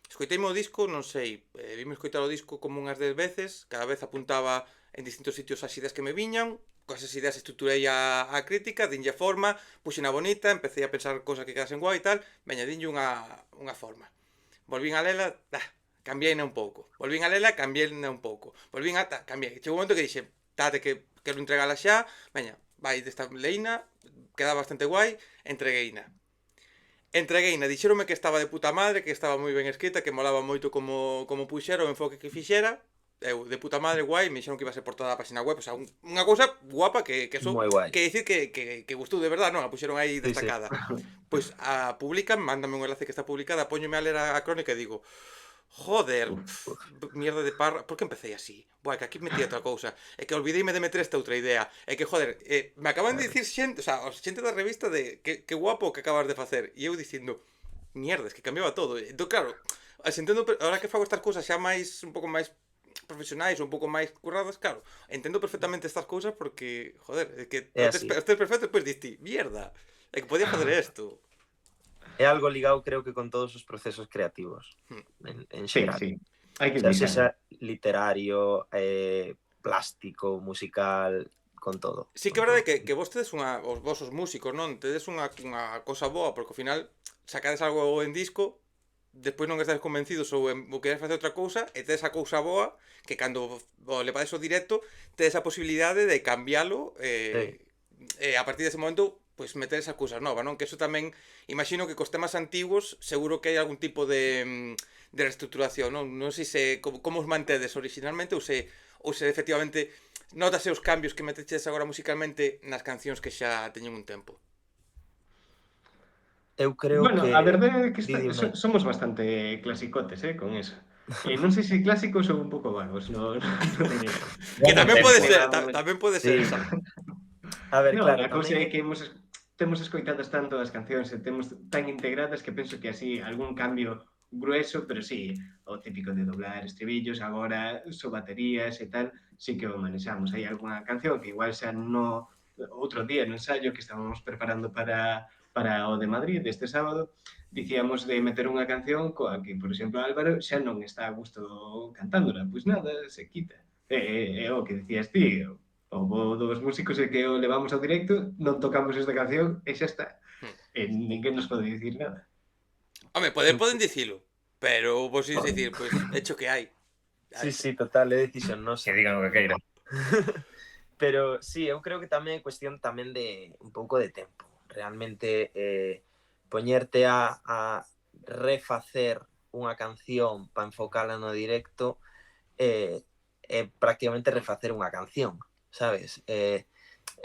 Escoiteime o disco, non sei, vime escoitar o disco como unhas 10 veces, cada vez apuntaba en distintos sitios as ideas que me viñan, con esas ideas estruturei a crítica, dinlle forma, puxena bonita, empecé a pensar cosas que quedasen guai e tal, veña, dinlle unha forma. Volvín a lela, cambiei un pouco. Volvín a lela, cambiei un pouco. Volvín a cambiei. Chegou un momento que dixe, que quero entregala xa, veña, vai desta leina, queda bastante guai, entregueina, dixeronme que estaba de puta madre, que estaba moi ben escrita, que molaba moito como puxera o enfoque que fixera. Eu, de puta madre, guai, me dixeron que iba a ser portada da página web, o sea, unha cousa guapa que dicir que gustou de verdade, non, a puxeron aí destacada. Pois a publican, mándame un enlace que está publicada, póñome a ler a crónica e digo, joder, mierda de parra, por que empecé así? Buah, que aquí metí outra cousa, é que olvideime de meter esta outra idea, é que, joder, me acaban de dicir xente, o sea, xente da revista de que guapo que acabas de facer, e eu dicindo, mierda, es que cambiaba todo. Entón, claro, entendo, ahora que fago estas cousas xa máis, un pouco máis profesionais, un pouco máis curradas, claro, entendo perfectamente estas cousas porque, joder, é que estes perfectos, despois diste, mierda, é que podía fazer isto. É algo ligado, creo que con todos os procesos creativos, en xeral. Sí, hai que explicar. Xa literario, plástico, musical, con todo. Sí que é verdade que vos tedes os vosos músicos, non? Tedes unha cosa boa, porque ao final sacades algo en disco, despois non estades convencidos ou queres facer outra cousa, e tedes a cousa boa, que cando le pades o directo, tedes a posibilidade de cambialo, e a partir dese momento, pois meter esa cousa nova, non? Que eso tamén, imagino que cos temas antigos, seguro que hai algún tipo de reestructuración, non? Non sei se como os mantedes originalmente ou se efectivamente notase os cambios que meteches agora musicalmente nas cancións que xa teñen un tempo. Eu creo que... a verdade é que somos bastante clasicotes, con eso. Non sei se clásicos ou un pouco vagos, non que tamén pode ser, esa. A ver, claro, a cousa é que temos escoitadas tanto as cancións e temos tan integradas que penso que así algún cambio grueso, pero sí, o típico de doblar estribillos, agora baterías e tal, sí que o manexamos. Hai algunha canción que igual xa no outro día no ensayo que estábamos preparando para o de Madrid este sábado, dicíamos de meter unha canción coa que, por exemplo, Álvaro xa non está a gusto cantándola, pois nada, se quita. É o que decías ti, o bo dos músicos é que o levamos ao directo, non tocamos esta canción e xa está. E ninguén nos pode dicir nada. Home, poden dicilo, pero vos ides dicir, pois, hecho que hai. Sí, total, é decisión nosa. Que digan o que queiran. Pero sí, eu creo que tamén é cuestión tamén de un pouco de tempo. Realmente poñerte a refacer unha canción para enfocala no directo é prácticamente refacer unha canción, sabes? E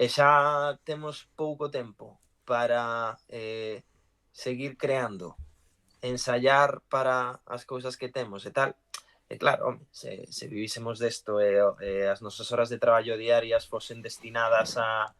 xa temos pouco tempo para seguir creando, ensayar para as cousas que temos e tal. E claro, se vivísemos desto e as nosas horas de traballo diarias fosen destinadas a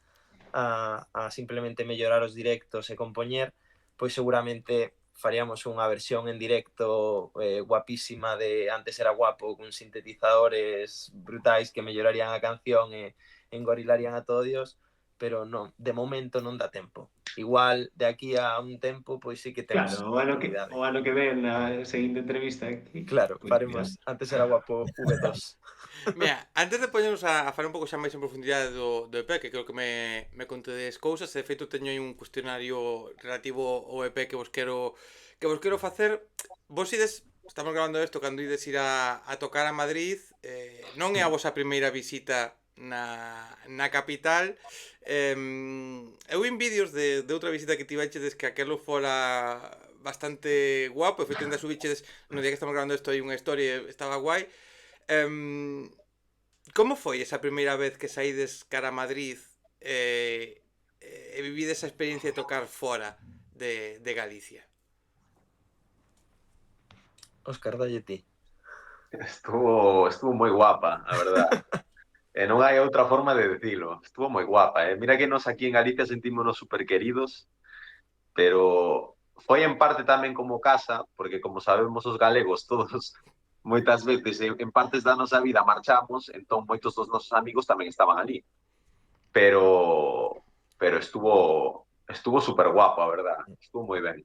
simplemente mellorar os directos e compoñer, pois seguramente faríamos unha versión en directo guapísima de Antes era guapo, con sintetizadores brutais que mellorarían a canción e engorilarían a todo Dios, pero non, de momento non dá tempo. Igual de aquí a un tempo, pois sí que temos Claro, oportunidade. o ano que ven na seguinte entrevista aquí, Claro, pois mira. faremos Antes era guapo V2. Mira, antes de poñernos a falar un pouco xa máis en profundidade do EP, que creo que me contedes cousas, de feito teño aí un cuestionario relativo ao EP que vos quero facer. Vos ides, estamos grabando isto cando ides ir a tocar a Madrid, non é a vosa primeira visita na capital. Eu vi vídeos de outra visita que tivechedes que aquelo fora bastante guapo, efectivamente subichedes no día que estamos grabando isto hai unha historia, estaba guai. Como foi esa primeira vez que saídes cara a Madrid e vivides esa experiencia de tocar fora de Galicia? Óscar, dalle ti. Estuvo moi guapa, a verdad. Non hai outra forma de decirlo. Estuvo moi guapa. Mira que nos aquí en Galicia sentímonos super queridos, pero foi en parte tamén como casa, porque como sabemos os galegos todos moitas veces en partes da nosa vida marchamos, entón moitos dos nosos amigos tamén estaban ali. Pero estuvo super guapo, a verdad. Estuvo moi ben.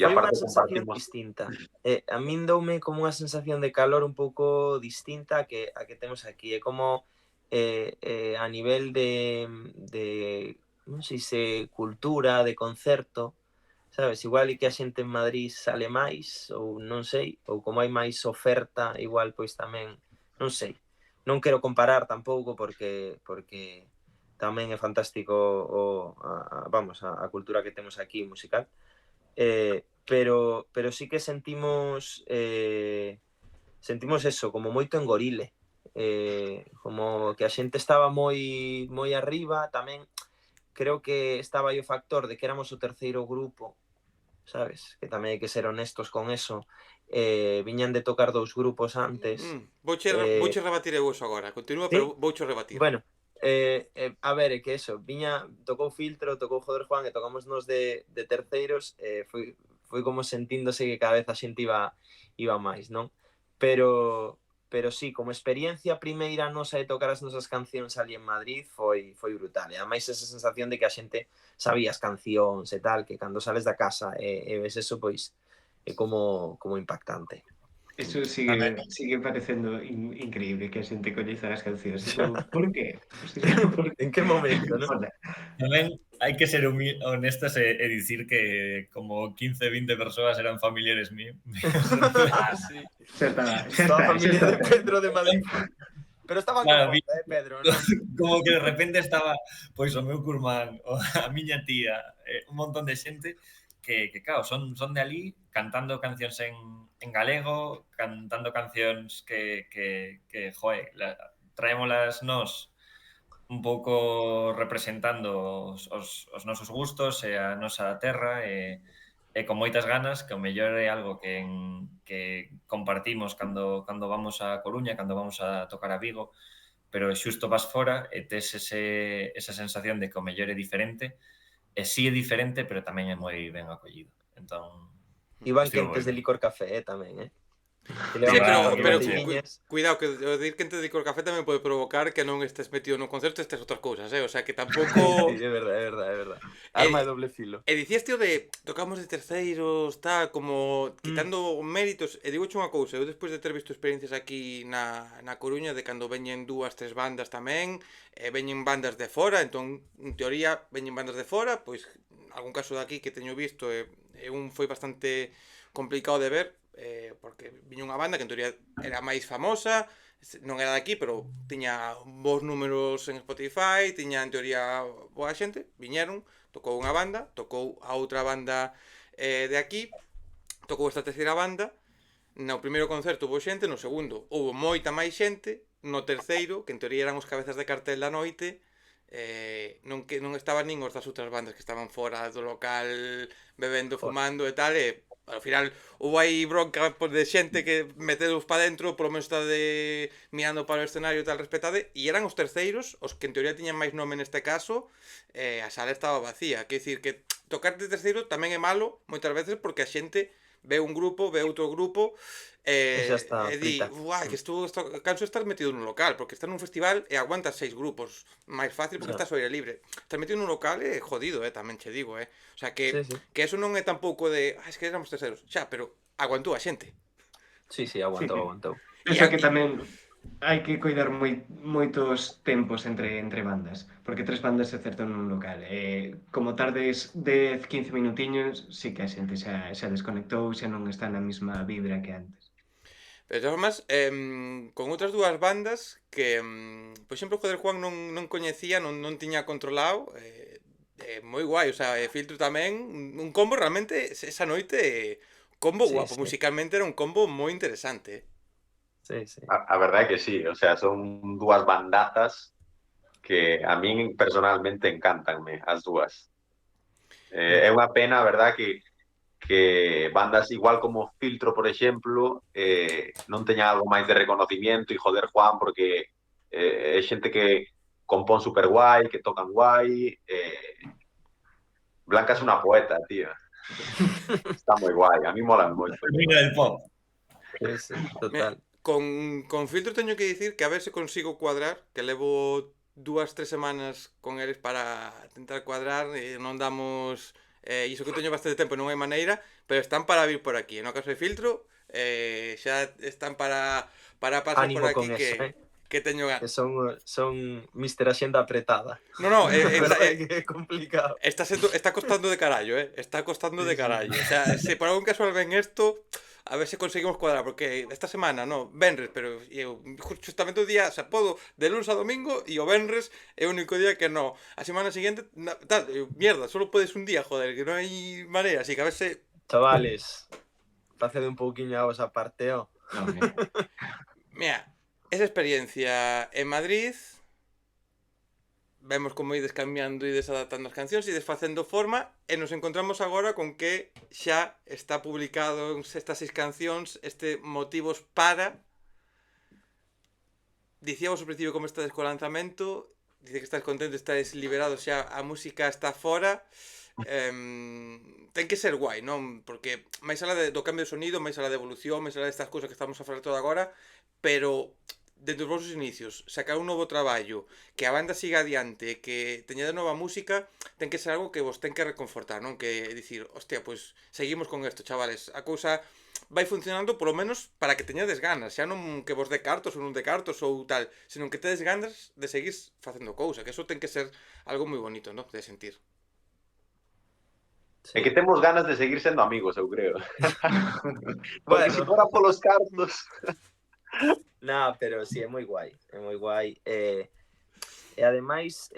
E Foi unha aparte sensación compartimos... distinta. A min doume como unha sensación de calor un pouco distinta a que temos aquí. É como a nivel de non sei se cultura, de concerto, sabes? Igual e que a xente en Madrid sale máis, ou non sei, ou como hai máis oferta, igual pois tamén, non sei. Non quero comparar tampouco porque tamén é fantástico a cultura que temos aquí musical. Pero sí que sentimos eso, como moito engorile, como que a xente estaba moi arriba. Tamén creo que estaba aí o factor de que éramos o terceiro grupo, sabes? Que tamén hai que ser honestos con eso. Viñan de tocar 2 grupos antes. Vouche rebatir eu eso agora. Continúa, ¿sí? pero vouche rebatir. Bueno, a ver, é que eso, tocou Filtro, tocou Joder Juan, e tocamos nos de terceiros, foi como sentíndose que cada vez a xente iba máis, non? Pero sí, como experiencia primeira nosa de tocar as nosas cancións ali en Madrid foi brutal. E ademais esa sensación de que a xente sabía as cancións e tal, que cando sales da casa e ves eso, pois é como impactante. Eso sigue parecendo increíble que a xente coñeza as cancións. Por qué? En que momento, non? Tamén hai que ser honestas e dicir que como 15-20 persoas eran familiares míos. Sí. Xa Toda a familia de Pedro de Madrid. Pero estaba Claro, con Pedro, non? Como que de repente estaba pois o meu curmán, a miña tía, un montón de xente que claro, son de ali cantando cancións en galego, cantando cancións que joe, traémolas nós un pouco representando os nosos gustos e a nosa terra e con moitas ganas, que o mellor é algo que compartimos cando vamos a Coruña, cando vamos a tocar a Vigo, pero xusto vas fora e tes esa sensación de que o mellor é diferente, e si é diferente, pero tamén é moi ben acollido. Entón, Iban quentes de licor café, tamén, Sí, pero botelliñas. cuidado, que o dir que te licor café tamén pode provocar que non estés metido no concerto e estes outras cousas, o sea, que tampouco... Sí, é verdade. Arma de doble filo. E dicías, tío, de tocamos de terceiros, tal, como quitando méritos. E digo unha cousa, eu despois de ter visto experiencias aquí na Coruña, de cando veñen 2-3 bandas tamén, veñen bandas de fora, entón, en teoría, veñen bandas de fora, pois, algún caso de aquí que teño visto, un foi bastante complicado de ver, porque viña unha banda que en teoría era máis famosa, non era de aquí, pero tiña bons números en Spotify, tiña en teoría boa xente, viñeron, tocou unha banda, tocou a outra banda de aquí, tocou esta terceira banda, no primeiro concerto houve xente, no segundo houve moita máis xente, no terceiro, que en teoría eran os cabezas de cartel da noite, non estaban nin os das outras bandas que estaban fora do local bebendo, fumando e tal, Ao final, houve aí bronca de xente que metedos para dentro, polo menos está de mirando para o escenario e tal, respetade, e eran os terceiros, os que en teoría tiñan máis nome neste caso, a sala estaba vacía. Quer dicir que tocar de terceiro tamén é malo, moitas veces, porque a xente ve un grupo, ve outro grupo, E xa está di, frita. guai, que canso de estar metido nun local, porque estás nun festival e aguantas 6 grupos, máis fácil porque Xa. estás ao aire libre. Estás metido nun local é jodido, tamén che digo, O sea, Sí, sí. que eso non é tampouco de, es que éramos terceiros, xa, pero aguantou a xente. Sí, Sí. aguantou. Penso que tamén hai que coidar moitos tempos entre bandas, porque 3 bandas é certo nun local. Como tardes 10-15 minutiños, sí que a xente xa desconectou, xa non está na mesma vibra que antes. Pero de todas formas, con outras dúas bandas que, por exemplo, joder, Juan non coñecía, non tiña controlado, moi guai, o sea, Filtro tamén, un combo realmente, esa noite, combo Sí, guapo, sí. musicalmente era un combo moi interesante. Sí, sí. A verdade é que sí, o sea, son dúas bandazas que a min personalmente encantanme, as dúas. É unha pena, a verdade, que bandas igual como Filtro, por exemplo, non teñan algo máis de reconocimiento e joder, Juan, porque é xente que compón super guai, que tocan guai. Blanca é unha poeta, tío. Está moi guai, a mí molan moito. Reina del pop. Sí, total. Con Filtro teño que dicir que a ver se consigo cuadrar, que levo 2-3 semanas con eles para tentar cuadrar, e non damos... iso que teño bastante tempo, non hai maneira, pero están para vir por aquí. No caso de Filtro, xa están para pasar Ánimo por aquí con eso, que teño Que ganas. son Mr. Axenda apretada. No, Verdade que é complicado. está costando de carallo, Está costando de carallo. O sea, se por algún casual ven esto, a ver se conseguimos cuadrar, porque esta semana, no, venres, pero eu justamente o día, o sea, podo de lunes a domingo e o venres é o único día que no. A semana seguinte, mierda, solo podes un día, joder, que non hai maneira, así que a ver se... Chavales, facede un pouquiño a vosa parte, ó. Mira, esa experiencia en Madrid, vemos como ides cambiando e ides adaptando as cancións e ides facendo forma, e nos encontramos agora con que xa está publicado estas 6 cancións, este motivos para. Dicíamos ao principio como estades co lanzamento, dice que estás contento, estás liberado, xa a música está fora. Ten que ser guai, non? Porque máis alá do cambio de sonido, máis alá de evolución, máis alá destas cousas que estamos a falar todo agora, pero dentro dos vosos inicios, sacar un novo traballo, que a banda siga adiante, que teña de nova música, ten que ser algo que vos ten que reconfortar, non? Que dicir, hostia, pois seguimos con isto, chavales, a cousa vai funcionando polo menos para que teñades ganas, xa non que vos de cartos ou non de cartos ou tal, senón que tedes ganas de seguir facendo cousa, que eso ten que ser algo moi bonito, non? De sentir. É que temos ganas de seguir sendo amigos, eu creo. Porque Bueno. se fora polos cartos... Pero sí, é moi guai. E ademais,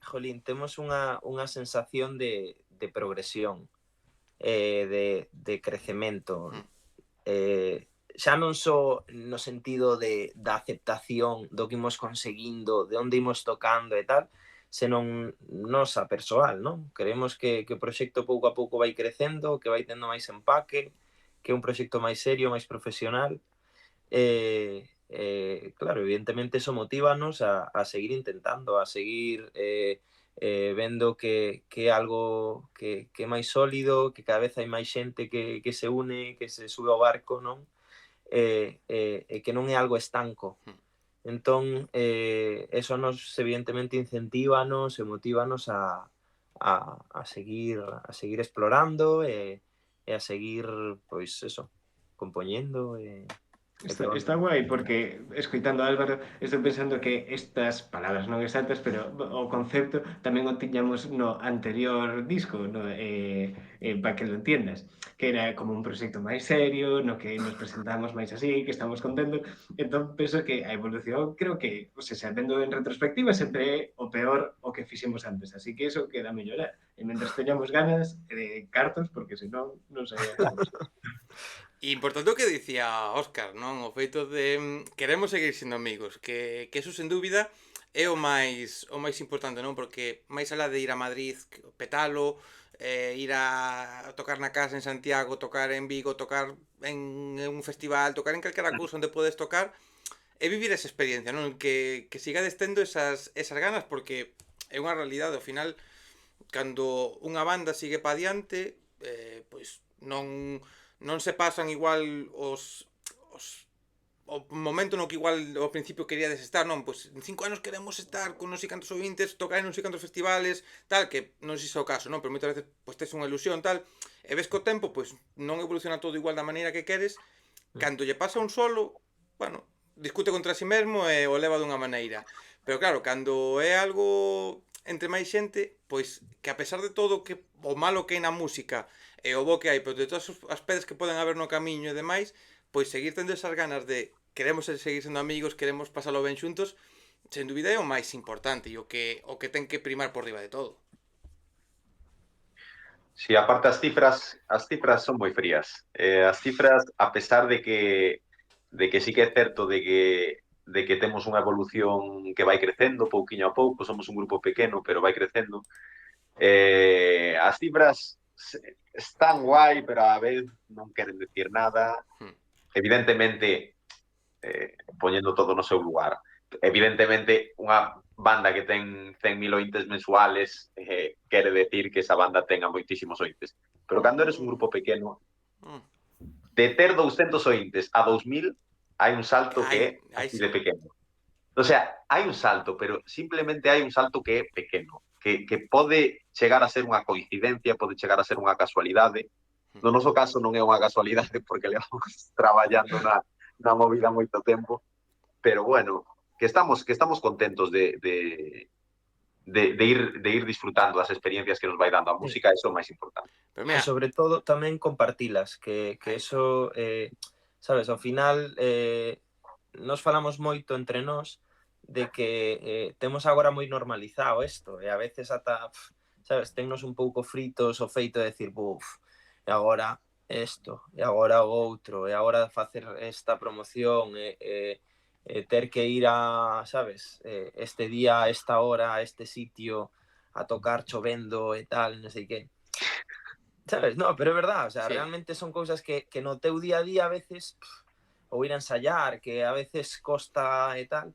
jolín, temos unha sensación de progresión, de crecemento. Xa non só no sentido da aceptación do que imos conseguindo, de onde imos tocando e tal, senón nosa persoal, non? Queremos que o proxecto pouco a pouco vai crecendo, que vai tendo máis empaque, que é un proxecto máis serio, máis profesional. Claro, evidentemente eso motívanos a seguir intentando, a seguir vendo que é algo que é máis sólido, que cada vez hai máis xente que se une, que se sube ao barco, non? Que non é algo estanco. Entón, eso nos evidentemente incentívanos e motívanos a seguir explorando e a seguir, pois eso, compoñendo Está guai porque, escoitando a Álvaro, estou pensando que estas palabras non exactas, pero o concepto tamén o tiñamos no anterior disco, para que lo entiendas, que era como un proxecto máis serio, no que nos presentamos máis así, que estamos contentos. Entón, penso que a evolución, creo que, vendo en retrospectiva, sempre é o peor o que fixemos antes, así que eso queda a mellorar. E mentres teñamos ganas de cartos, porque senón non sabíamos. E importante o que dicía Óscar, non? O feito de queremos seguir sendo amigos, que eso sen dúbida é o máis importante, non? Porque máis alá de ir a Madrid, petalo, ir a tocar na casa en Santiago, tocar en Vigo, tocar en un festival, tocar en calquera cousa onde podes tocar, e vivir esa experiencia, non? Que siga destendo esas ganas, porque é unha realidade, ao final, cando unha banda sigue pa diante, pois non se pasan igual o momento no que igual ao principio queríades estar, non? Pois en 5 anos queremos estar con non sei cantos ouvintes, tocar en non sei cantos festivales, tal, que non sei se é o caso, non? Pero moitas veces pois tes unha ilusión, tal, e ves co tempo, pois non evoluciona todo igual da maneira que queres, cando lle pasa un solo, bueno, discute contra si mesmo e o leva dunha maneira. Pero claro, cando é algo entre máis xente, pois que a pesar de todo que o malo que hai na música e o bo que hai, pero de todas as pedras que poden haber no camiño e demais, pois seguir tendo esas ganas de queremos seguir sendo amigos, queremos pasalo ben xuntos, sen dúbida é o máis importante e o que ten que primar por riba de todo. Sí, aparte as cifras son moi frías. As cifras, a pesar de que sí que é certo de que temos unha evolución que vai crecendo pouquiño a pouco, somos un grupo pequeno, pero vai crecendo. As cifras están guai, pero a vez non queren decir nada. Evidentemente, poñendo todo no seu lugar, evidentemente unha banda que ten 100.000 ointes mensuales quere decir que esa banda tenga moitísimos ointes, pero cando eres un grupo pequeno, de ter 200 ointes a 2.000 hai un salto que é así de pequeno. O sea, hai un salto, pero simplemente hai un salto que é pequeno, que pode chegar a ser unha coincidencia, pode chegar a ser unha casualidade. No noso caso non é unha casualidade porque levamos traballando na movida moito tempo, pero bueno, que estamos contentos de ir disfrutando das experiencias que nos vai dando a música, eso é o máis importante. Pero mira, E sobre todo tamén compartilas, que eso, sabes, ao final nos falamos moito entre nós de que temos agora moi normalizado isto, e a veces ata, sabes, tennos un pouco fritos o feito de decir, e agora isto, e agora o outro, e agora facer esta promoción, ter que ir a, sabes, este día, a esta hora, a este sitio, a tocar chovendo e tal, non sei que. Sabes, no, pero é verdad, o sea, sí, realmente son cousas que no teu día a día a veces, ou ir a ensayar, que a veces costa e tal,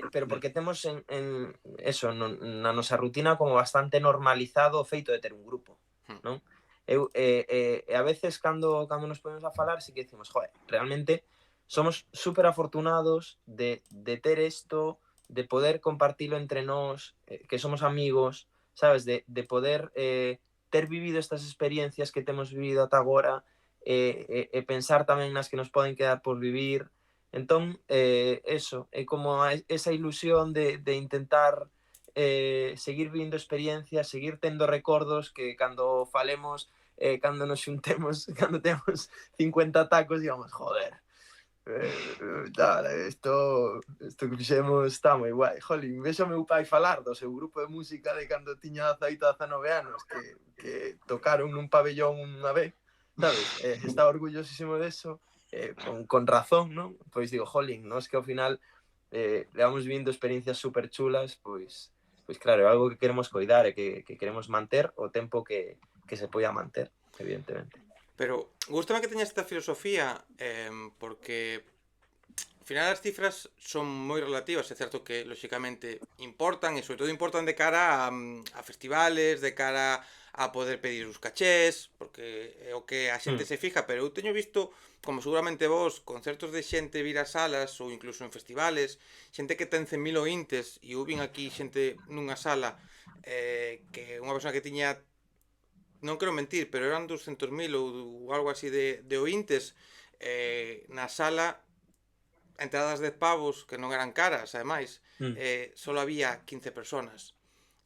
pero porque temos en eso, na nosa rutina como bastante normalizado o feito de ter un grupo, non? A veces cando nos ponemos a falar sí que decimos, joder, realmente somos super afortunados de ter isto, de poder compartilo entre nós, que somos amigos, sabes, de poder ter vivido estas experiencias que temos vivido ata agora, e pensar tamén nas que nos poden quedar por vivir. Entón, eso, é como esa ilusión de intentar seguir vivindo experiencias, seguir tendo recordos que cando falemos, cando nos xuntemos, cando temos 50 tacos, digamos, joder, isto que fixemos está moi guai. Jolín, vexo meu pai falar do seu grupo de música de cando tiña 18, 19 anos que tocaron nun pabellón unha vez, sabes? Está orgullosísimo deso, con razón, non? Pois digo, jolín, nós que ao final levamos vivindo experiencias super chulas, pois claro, é algo que queremos coidar e que queremos manter o tempo que se poida manter, evidentemente. pero gústame que teña esta filosofía, porque ao final as cifras son moi relativas, é certo que lóxicamente importan, e sobre todo importan de cara a festivales, de cara a poder pedir os cachés, porque é o que a xente se fija, pero eu teño visto, como seguramente vos, concertos de xente vir a salas ou incluso en festivales, xente que ten 100.000 ointes, e eu vin aquí xente nunha sala que unha persona que tiña, non quero mentir, pero eran 200.000 ou algo así de ointes na sala, entradas de pavos que non eran caras, ademais, só había 15 personas.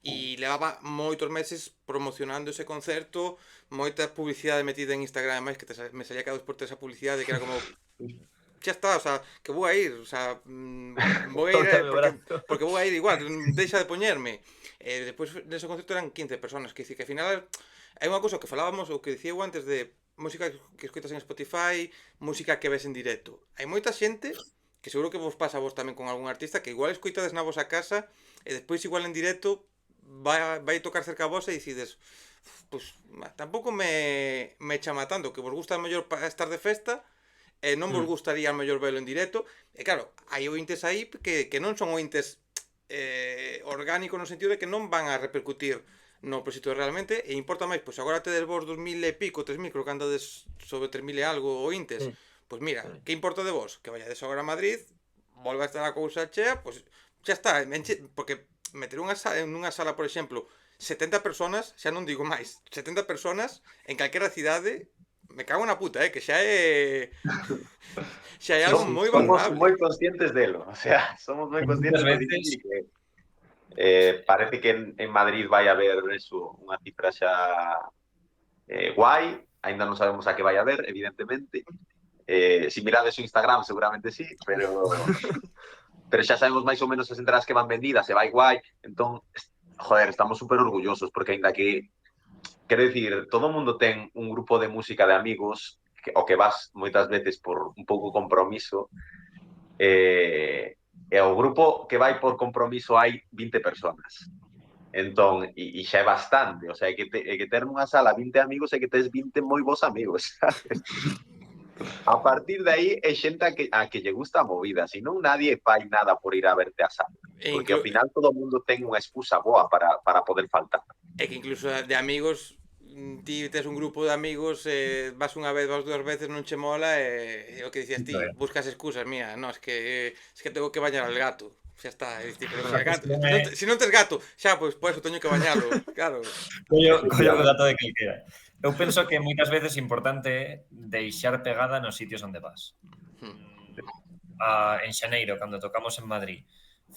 E levaba moitos meses promocionando ese concerto, moita publicidade metida en Instagram, ademais, que me salía cada vez por ter esa publicidade que era como, xa está, o sea, que vou a ir, o sea, vou a ir porque vou a ir igual, deixa de poñerme. Despois nese concerto eran 15 personas, que dicir que ao final hai unha cousa que falábamos, ou que dicía eu antes, de música que escoitas en Spotify, música que ves en directo. Hai moita xente que seguro que vos pasa a vos tamén con algún artista que igual escoitades na vosa casa e despois igual en directo vai tocar cerca a vos e decides, pues tampouco me chama tanto, que vos gusta a mellor estar de festa, e non vos gustaría a mellor velo en directo, e claro, hai ointes aí que non son ointes orgánicos no sentido de que non van a repercutir no proxecto realmente, e importa máis, pois agora tedes vos 2000 e pico, 3000, creo que andades sobre 3000 e algo ointes, pois mira, que importa de vos? Que vayades agora a Madrid, volva a estar a cousa chea, pois xa está, porque meter nunha sala, por exemplo, 70 personas, xa non digo máis, 70 personas en calquera cidade, me cago na puta, que xa é algo moi Somos valorable. moi conscientes delo, o sea, somos moi conscientes de difícil que parece que en Madrid vai haber eso, unha cifra xa guai, ainda non sabemos a que vai haber, evidentemente. Si mirades o Instagram seguramente sí, pero xa sabemos máis ou menos as entradas que van vendidas, e vai guai, entón, joder, estamos super orgullosos, porque ainda que, quero dicir, todo o mundo ten un grupo de música de amigos, o que vas moitas veces por un pouco compromiso, e o grupo que vai por compromiso hai 20 personas. Entón, e xa é bastante, o sea, que ter nunha sala 20 amigos e que tes 20 moi bons amigos, sabes? A partir de aí é xente a que lle gusta a movida, senón nadie fai nada por ir a verte a sala, porque ao final todo o mundo ten unha excusa boa para poder faltar. É que incluso de amigos, ti tes un grupo de amigos, vas unha vez, vas dúas veces, non che mola, e o que dicías ti, buscas excusas, mira, no, es que tengo que bañar al gato. Xa está, pero se non tes gato, xa, pois por eso teño que bañalo, claro. Collo o dato de calquera. Eu penso que moitas veces é importante deixar pegada nos sitios onde vas. En xaneiro, cando tocamos en Madrid,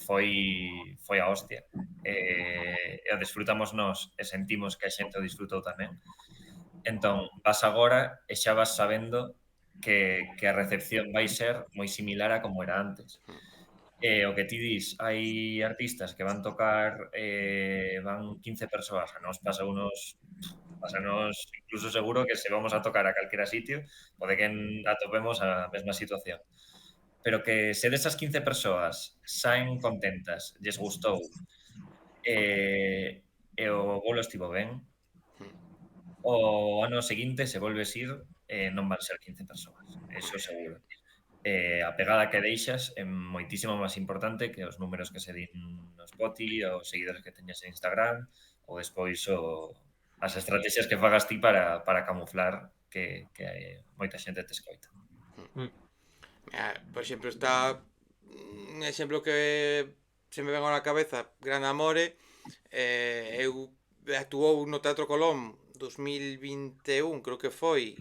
foi a hostia. E o disfrutamos nós e sentimos que a xente o disfrutou tamén. Entón, vas agora e xa vas sabendo que a recepción vai ser moi similar a como era antes. O que ti dis, hai artistas que van tocar, van 15 persoas, a nos pasanos incluso seguro que se vamos a tocar a calquera sitio, pode que atopemos a mesma situación. Pero que se desas 15 persoas saen contentas, lles gustou, e o bolo estivo ben, o ano seguinte se volves ir, non van ser 15 persoas, eso seguro. A pegada que deixas é moitísimo máis importante que os números que se din no Spotify, os seguidores que teñas en Instagram, ou despois as estrategias que fagas ti para camuflar que moita xente te escoita. Por exemplo, está un exemplo que se me ven á cabeza, Gran Amore, eu actuou no Teatro Colón 2021, creo que foi,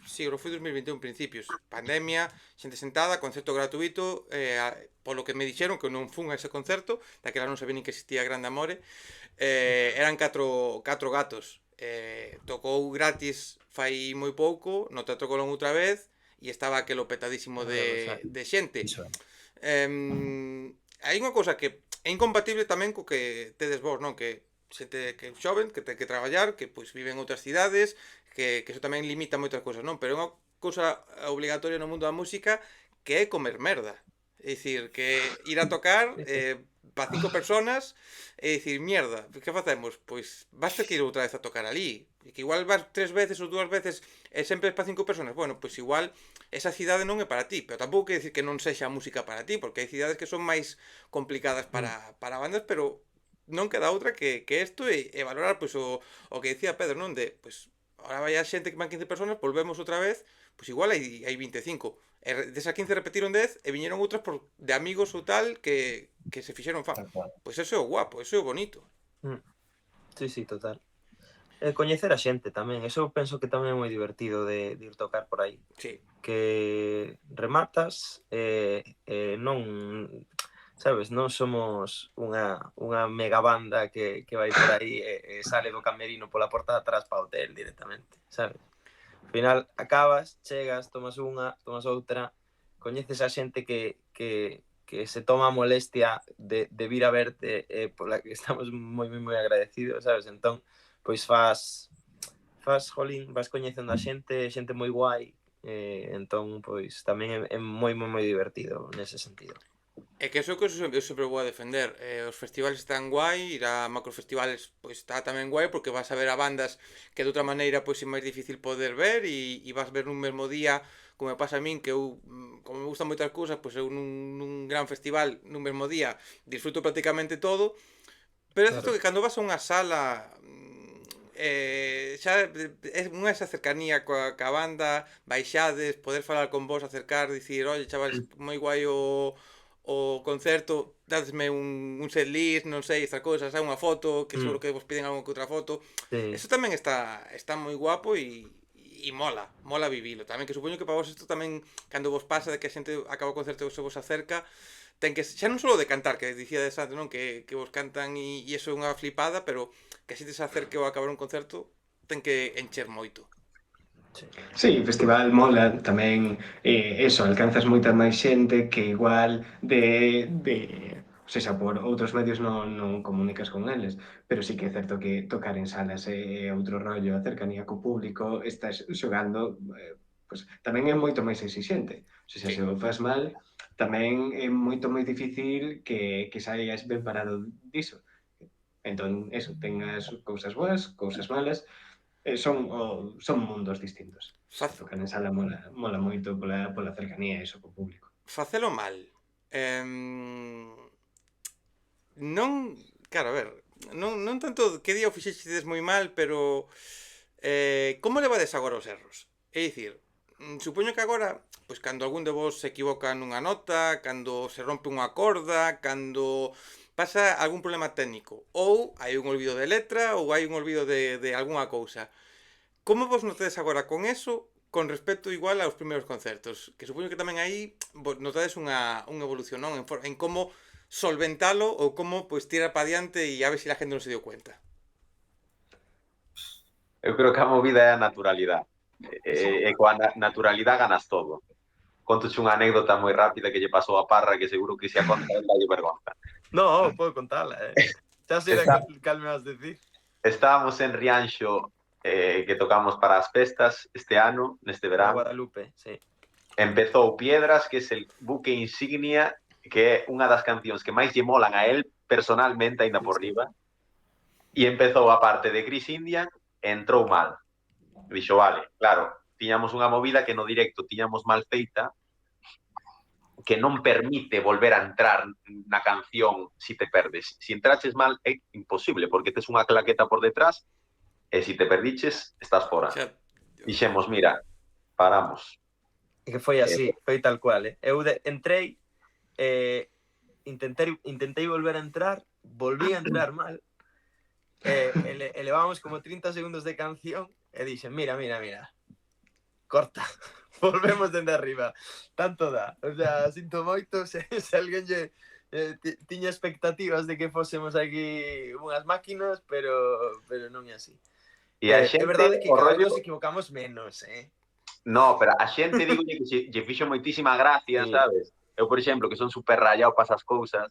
sí, creo que foi 2021 principios, pandemia, xente sentada, concerto gratuito, polo que me dixeron que non fun a ese concerto, daquela non sabía nin que existía Gran Amore, eran catro gatos, tocou gratis fai moi pouco no Teatro Colón outra vez, e estaba aquelo petadísimo de xente. Hai unha cousa que é incompatible tamén co que tedes vos, non? Que xente que é xoven, que ten que traballar, que pois vive en outras cidades, que eso tamén limita moitas cousas, non? Pero é unha cousa obligatoria no mundo da música que é comer merda. É dicir, que ir a tocar para 5 personas e dicir, mierda, que facemos? Pois vas ter que ir outra vez a tocar ali. E que igual vas 3 veces ou 2 veces e sempre para 5 personas. Bueno, pois igual esa cidade non é para ti, pero tampouco quer dicir que non sexa música para ti, porque hai cidades que son máis complicadas para bandas, pero non queda outra que isto e valorar pois o que dicía Pedro, non? De, pois, ahora vai a xente que van 15 personas, volvemos outra vez, pois igual hai 25. E desas 15 repetiron 10 e viñeron outras de amigos ou tal que se fixeron fan. Pois eso é o guapo, eso é o bonito. Sí, total. Coñecer a xente tamén, eso penso que tamén é moi divertido de ir tocar por aí. Sí. Que rematas non, sabes, non somos unha mega banda que vai por aí e sale do camerino pola porta de atrás para o hotel directamente, sabes? Ao final acabas, chegas, tomas unha, tomas outra, coñeces a xente que se toma a molestia de vir a verte, pola que estamos moi agradecidos, sabes? Entón, pois fas jolín, vas coñecendo a xente moi guai, entón, pois, tamén é moi divertido nese sentido. É que eso que eu sempre vou a defender. Os festivales están guai, ir a macrofestivales pois está tamén guai porque vas a ver a bandas que de outra maneira pois é máis difícil poder ver e vas ver nun mesmo día, como me pasa a min que eu, como me gustan moitas cousas, pois eu nun gran festival nun mesmo día disfruto prácticamente todo, pero é certo Claro. que cando vas a unha sala xa é unha esa cercanía coa banda, baixades, poder falar con vos, acercar, dicir, oye, chavales, moi guai o concerto, dadesme un setlist, non sei, estas cousas, unha foto, que seguro Mm, que vos piden algo que outra foto. sí. Eso tamén está moi guapo e mola vivilo. Tamén que supoño que para vos isto tamén, cando vos pasa de que a xente acaba o concerto e se vos acerca, ten que, xa non só de cantar, que dicía de antes, non? Que vos cantan e iso é unha flipada, pero que a xente se acerque ao acabar un concerto, ten que encher moito. Sí. Sí, o festival mola tamén, eso, alcanzas moita máis xente que igual o sea, por outros medios non comunicas con eles, pero sí que é certo que tocar en salas é outro rollo, a cercanía co público, estás xogando, pues, tamén é moito máis exixente, o sea, Sí. se o fas mal, tamén é moito máis difícil que saias ben parado diso. Entón, eso, ten as cousas boas, cousas malas, son mundos distintos. Faz, Tocar en sala mola moito pola cercanía e iso co público. facelo mal. Em, non, claro, a ver, non tanto que día o fixeches moi mal, pero como levades agora os erros? É dicir, supoño que agora, pois cando algún de vos se equivoca nunha nota, cando se rompe unha corda, cando pasa algún problema técnico, ou hai un olvido de letra, ou hai un olvido de algunha cousa. Como vos notades agora con eso con respecto igual aos primeiros concertos? Que supoño que tamén aí vos notades unha evolución, non? En como solventalo ou como pois tirar para adiante e a ver se a gente non se dio cuenta. Eu creo que a movida é a naturalidade. E coa naturalidade ganas todo. Contoche unha anécdota moi rápida que lle pasou a Parra que seguro que se a conta el dalle vergonza. No, puedo contarla, Xa sei Está, cal me vas decir. estábamos en Rianxo que tocamos para as festas este ano, neste Para verano. Guadalupe, sí. Empezou Piedras, que é el buque insignia, que é unha das cancións que máis lle molan a él personalmente, aínda por riba. E empezou a parte de Chris Indian e entrou mal. Dixo, vale, claro, tiñamos unha movida que no directo tiñamos mal feita, que non permite volver a entrar na canción si te perdes. Si entraches mal é imposible, porque tes unha claqueta por detrás e si te perdiches, estás fora. Xa, Dixemos, mira, paramos. E que foi así, foi tal cual, Eu entrei, intentei volver a entrar, volví a entrar mal, elevamos como 30 segundos de canción e dixen, mira, corta, volvemos dende arriba, tanto dá. O sea, sinto moito se alguén lle tiña expectativas de que fósemos aquí unhas máquinas, pero non é así. E a xente, É verdade que o cada vez rollo... nos equivocamos menos, No, pero a xente digo que lle fixo moitísima gracia, Sí. sabes? Eu, por exemplo, que son super rayado para esas cousas,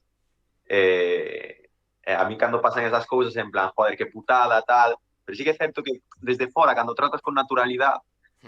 a mí cando pasan esas cousas en plan, joder, que putada, tal, pero sí que é certo que desde fora, cando tratas con naturalidade,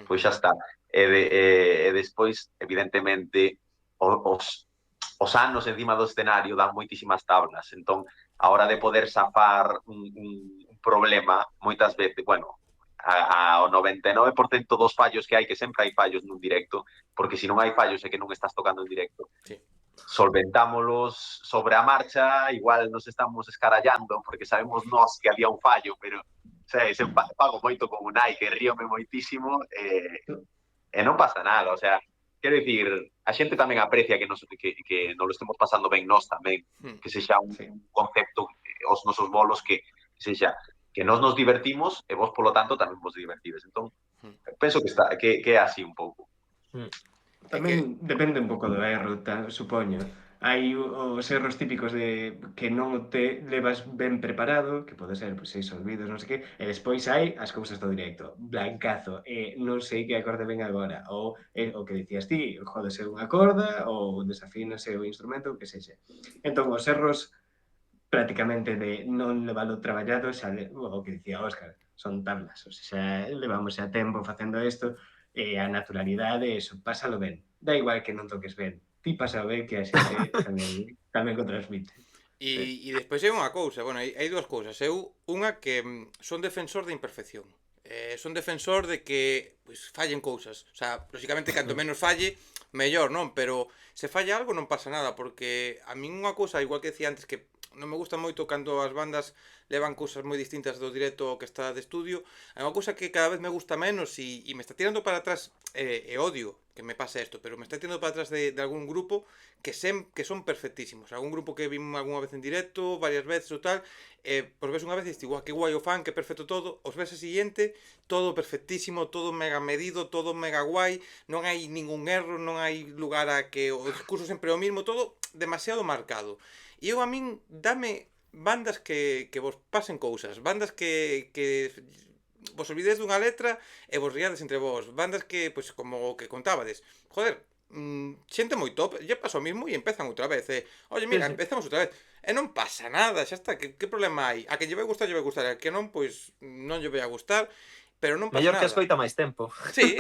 pois xa está. E despois, evidentemente, os anos encima do escenario dan moitísimas tablas. Entón, a hora de poder safar un problema, moitas veces, bueno, ao 99% dos fallos que hai, que sempre hai fallos nun directo, porque se non hai fallos é que non estás tocando en directo. Sí. Solventámolos sobre a marcha, igual nos estamos escarallando, porque sabemos nós que había un fallo, pero sabes, eu pago moito con Unai, que ríome moitísimo, e non pasa nada, o sea, quero dicir, a xente tamén aprecia que nos lo estemos pasando ben nós tamén, que sexa un concepto, os nosos bolos que sexa que nós nos divertimos e vos, polo tanto, tamén vos divertides. Entón, penso que é así un pouco. Tamén depende un pouco do erro, supoño. Hai os erros típicos de que non te levas ben preparado, que pode ser, pois, olvidos, non sei que, e despois hai as cousas do directo, blancazo, e non sei que acorde ben agora, ou o que dicías ti, jódese unha corda, ou desafínase o instrumento, o que sexa. Entón, os erros prácticamente de non levalo traballado, xa o que dicía Óscar, son tablas, o sea, levamos xa tempo facendo isto, e a naturalidade, eso, pásalo ben. Da igual que non toques ben, ti pasa ben que a xente tamén o transmite. E despois hai unha cousa, bueno, hai dúas cousas. Eu, unha que son defensor de imperfección. Son defensor de que pois fallen cousas. O sea, lógicamente canto menos falle, mellor, non? Pero se falla algo non pasa nada, porque a min unha cousa, igual que decía antes, que non me gusta moito cando as bandas levan cousas moi distintas do directo ao que está de estudio. É unha cousa que cada vez me gusta menos e me está tirando para atrás, e odio que me pase isto, pero me está tirando para atrás de algún grupo que son perfectísimos. Algún grupo que vimos algunha vez en directo, varias veces ou tal, pois ves unha vez e diste, guau, que guai o fan, que perfecto todo, os ves a siguiente, todo perfectísimo, todo mega medido, todo mega guai, non hai ningún erro, non hai lugar a que o discurso sempre é o mismo, todo demasiado marcado. E eu a min dame bandas que vos pasen cousas, bandas que vos olvides dunha letra e vos riades entre vos, bandas que, pois, como o que contábades, joder, xente moi top, lle pasa o mismo e empezan outra vez, oye, mira, Sí. empezamos outra vez, e non pasa nada, xa está, que problema hai? A que lle vai gustar, a que non, pois, non lle vai a gustar, pero non pasa Mellor que nada. escoita máis tempo. Sí,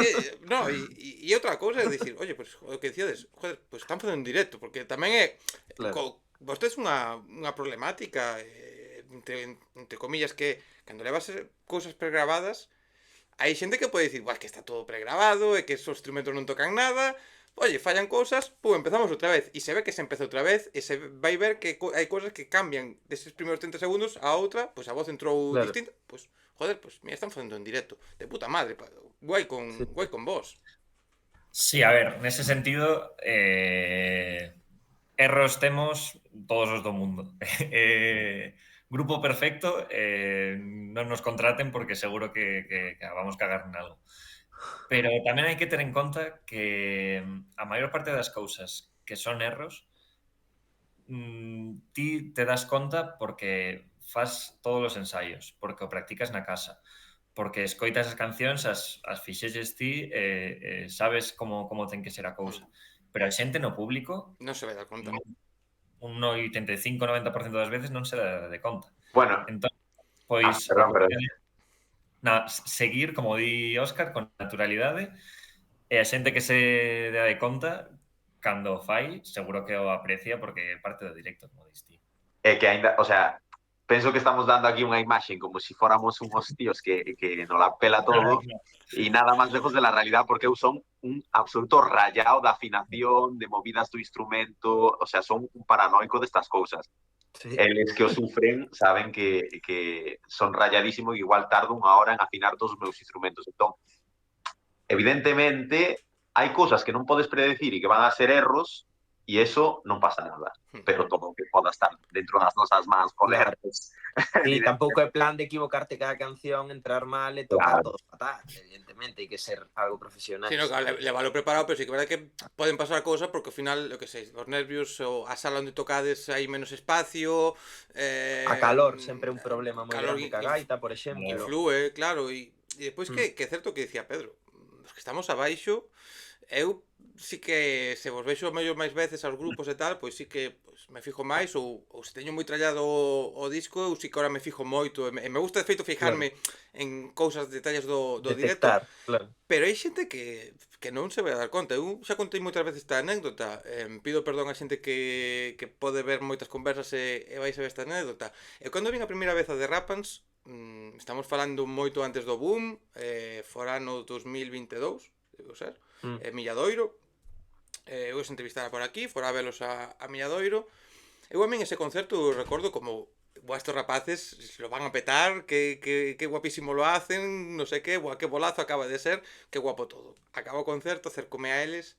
no, e outra cousa é dicir, oye, pues o que dicíades, joder, pues están facendo en directo, porque tamén é Claro. vostedes unha problemática entre comillas que cando levas cousas pregrabadas, hai xente que pode dicir, que está todo pregrabado e que esos instrumentos non tocan nada. Oye, fallan cousas, empezamos outra vez. E se ve que se empeza outra vez, e se vai ver que hai cousas que cambian deses primeiros 30 segundos a outra, pois a voz entrou Claro. distinta, pois, joder, pois mira, están facendo en directo. De puta madre, guai Sí. con vos. Sí, a ver, nese sentido, erros temos todos os do mundo. Grupo perfecto, non nos contraten porque seguro que vamos cagar en algo. Pero tamén hai que ter en conta que a maior parte das cousas que son erros, ti te das conta porque fas todos os ensaios, porque o practicas na casa, porque escoitas as cancións, as fixelles ti, sabes como ten que ser a cousa. Pero a xente no público, Non se vai dar conta. un 85-90% das veces non se dá de conta. Bueno, Entón, pois, perdón. seguir, como di Óscar, con naturalidade, e a xente que se dá de conta, cando fai, seguro que o aprecia porque é parte do directo, como dis ti. É que ainda, o sea, penso que estamos dando aquí unha imaxe como se si fóramos unhos tíos que nos la pela todo e nada máis lejos de la realidad, porque eu son un absoluto rayado da afinación, de movidas do instrumento, o sea, son un paranoico destas cousas. Sí. Eles que o sufren saben que son rayadísimo e igual tardo unha hora en afinar todos os meus instrumentos. Entón, evidentemente, hai cousas que non podes predecir e que van a ser erros, e eso non pasa nada. Pero todo o que poda estar dentro das nosas mans, Claro. podernos... Sí, tampouco é plan de equivocarte cada canción, entrar mal e tocar Claro. todo fatal. Evidentemente, hai que ser algo profesional. Sí, no, claro, levalo preparado, pero sí que é verdade que poden pasar cousas porque ao final, lo que sei, os nervios ou a sala onde tocades hai menos espacio, A calor sempre é un problema moi calor grande ca gaita, por exemplo. influe, claro, e depois que é certo que dicía Pedro, os que estamos abaixo, eu sí que se vos vexo mellor máis veces aos grupos e tal, pois sí que me fijo máis, ou se teño moi trallado o disco, eu sí que ahora me fijo moito, e me gusta de feito fijarme en cousas, detalles do directo, Detectar, claro. pero hai xente que non se vai a dar conta. Eu xa contei moitas veces esta anécdota, pido perdón a xente que pode ver moitas conversas e vais a ver esta anécdota. E cando vin a primeira vez a The Rapans, estamos falando moito antes do boom, fora no 2022, debo ser, Milladoiro, eu os entrevistara por aquí, fora a velos a Milladoiro. Eu a min ese concerto recordo como, estos rapaces lo van a petar, que guapísimo lo hacen, no sé qué, qué bolazo acaba de ser, qué guapo todo. Acaba o concerto, acercome a eles,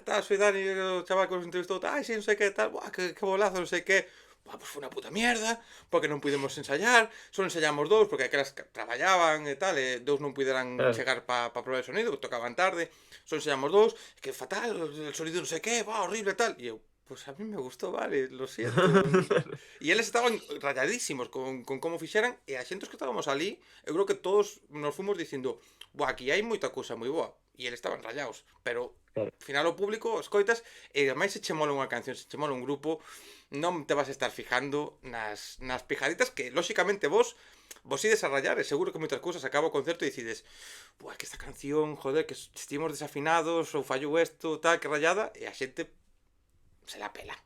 tal, soy Dani, o chaval que os entrevistou, sí, non sei que, tal, que bolazo, non sei que. Pues foi unha puta mierda, porque non pudemos ensayar, só ensayamos dous, porque aquelas traballaban e tal, e dous non puderan chegar para probar o sonido, tocaban tarde, só ensayamos dous, que fatal, el sonido non sei que, horrible tal, e eu, pues a mí me gustou, vale, lo siento. E eles estaban rayadísimos con como fixeran, e a xente que estábamos ali, eu creo que todos nos fomos dicindo, aquí hai moita cousa moi boa, e eles estaban rayados, pero ao final o público escoitas, e ademais se che mola unha canción, se che mola un grupo, non te vas a estar fijando nas pijaditas que, lóxicamente, vos ides a rayar, e seguro que moitas cousas acaba o concerto e decides, que esta canción, joder, que estivemos desafinados, ou fallou isto, tal, que rayada, e a xente se la pela.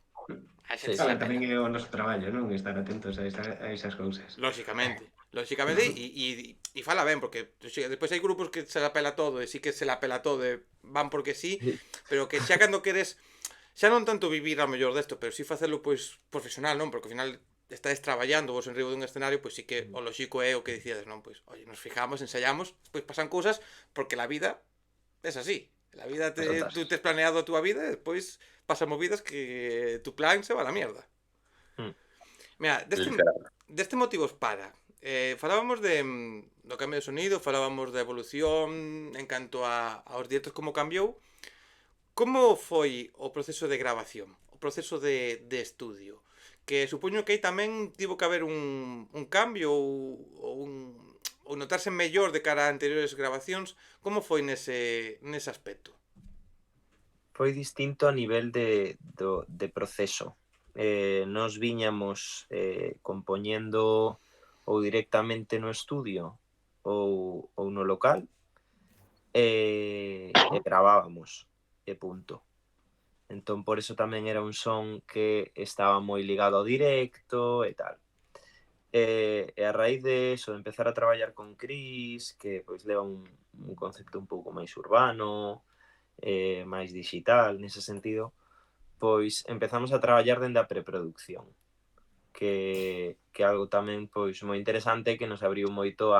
A Sí. xente se la Tamén pela. é o noso traballo, non? Estar atentos a esas cousas. Lóxicamente, e fala ben, porque despois hai grupos que se la pela todo, e sí que se la pela todo, e van porque sí, pero que xa cando queres, xa non tanto vivir ao mellor desto, pero sí facelo pois profesional, non? Porque ao final estáis traballando vos en riba dun escenario, pois sí que o lóxico é o que dicíades, non? Pois, oye, nos fijamos, ensayamos, despois pasan cousas, porque la vida es así. La vida, tú te has planeado a túa vida e despois pasan movidas que tu plan se va a la mierda. Mira, deste motivos para. Falábamos do cambio de sonido, falábamos da evolución en canto aos directos, como cambiou. Como foi o proceso de grabación? O proceso de estudio? Que supoño que aí tamén tivo que haber un cambio ou notarse mellor de cara a anteriores grabacións. Como foi nese aspecto? Foi distinto a nivel de proceso. Nos viñamos compoñendo ou directamente no estudio ou no local e gravábamos e punto. Entón, por eso tamén era un son que estaba moi ligado ao directo e tal. E a raíz de eso, de empezar a traballar con Cris, que pois leva un concepto un pouco máis urbano, máis digital, nese sentido, pois empezamos a traballar dende a preproducción, que algo tamén pois moi interesante, que nos abriu moito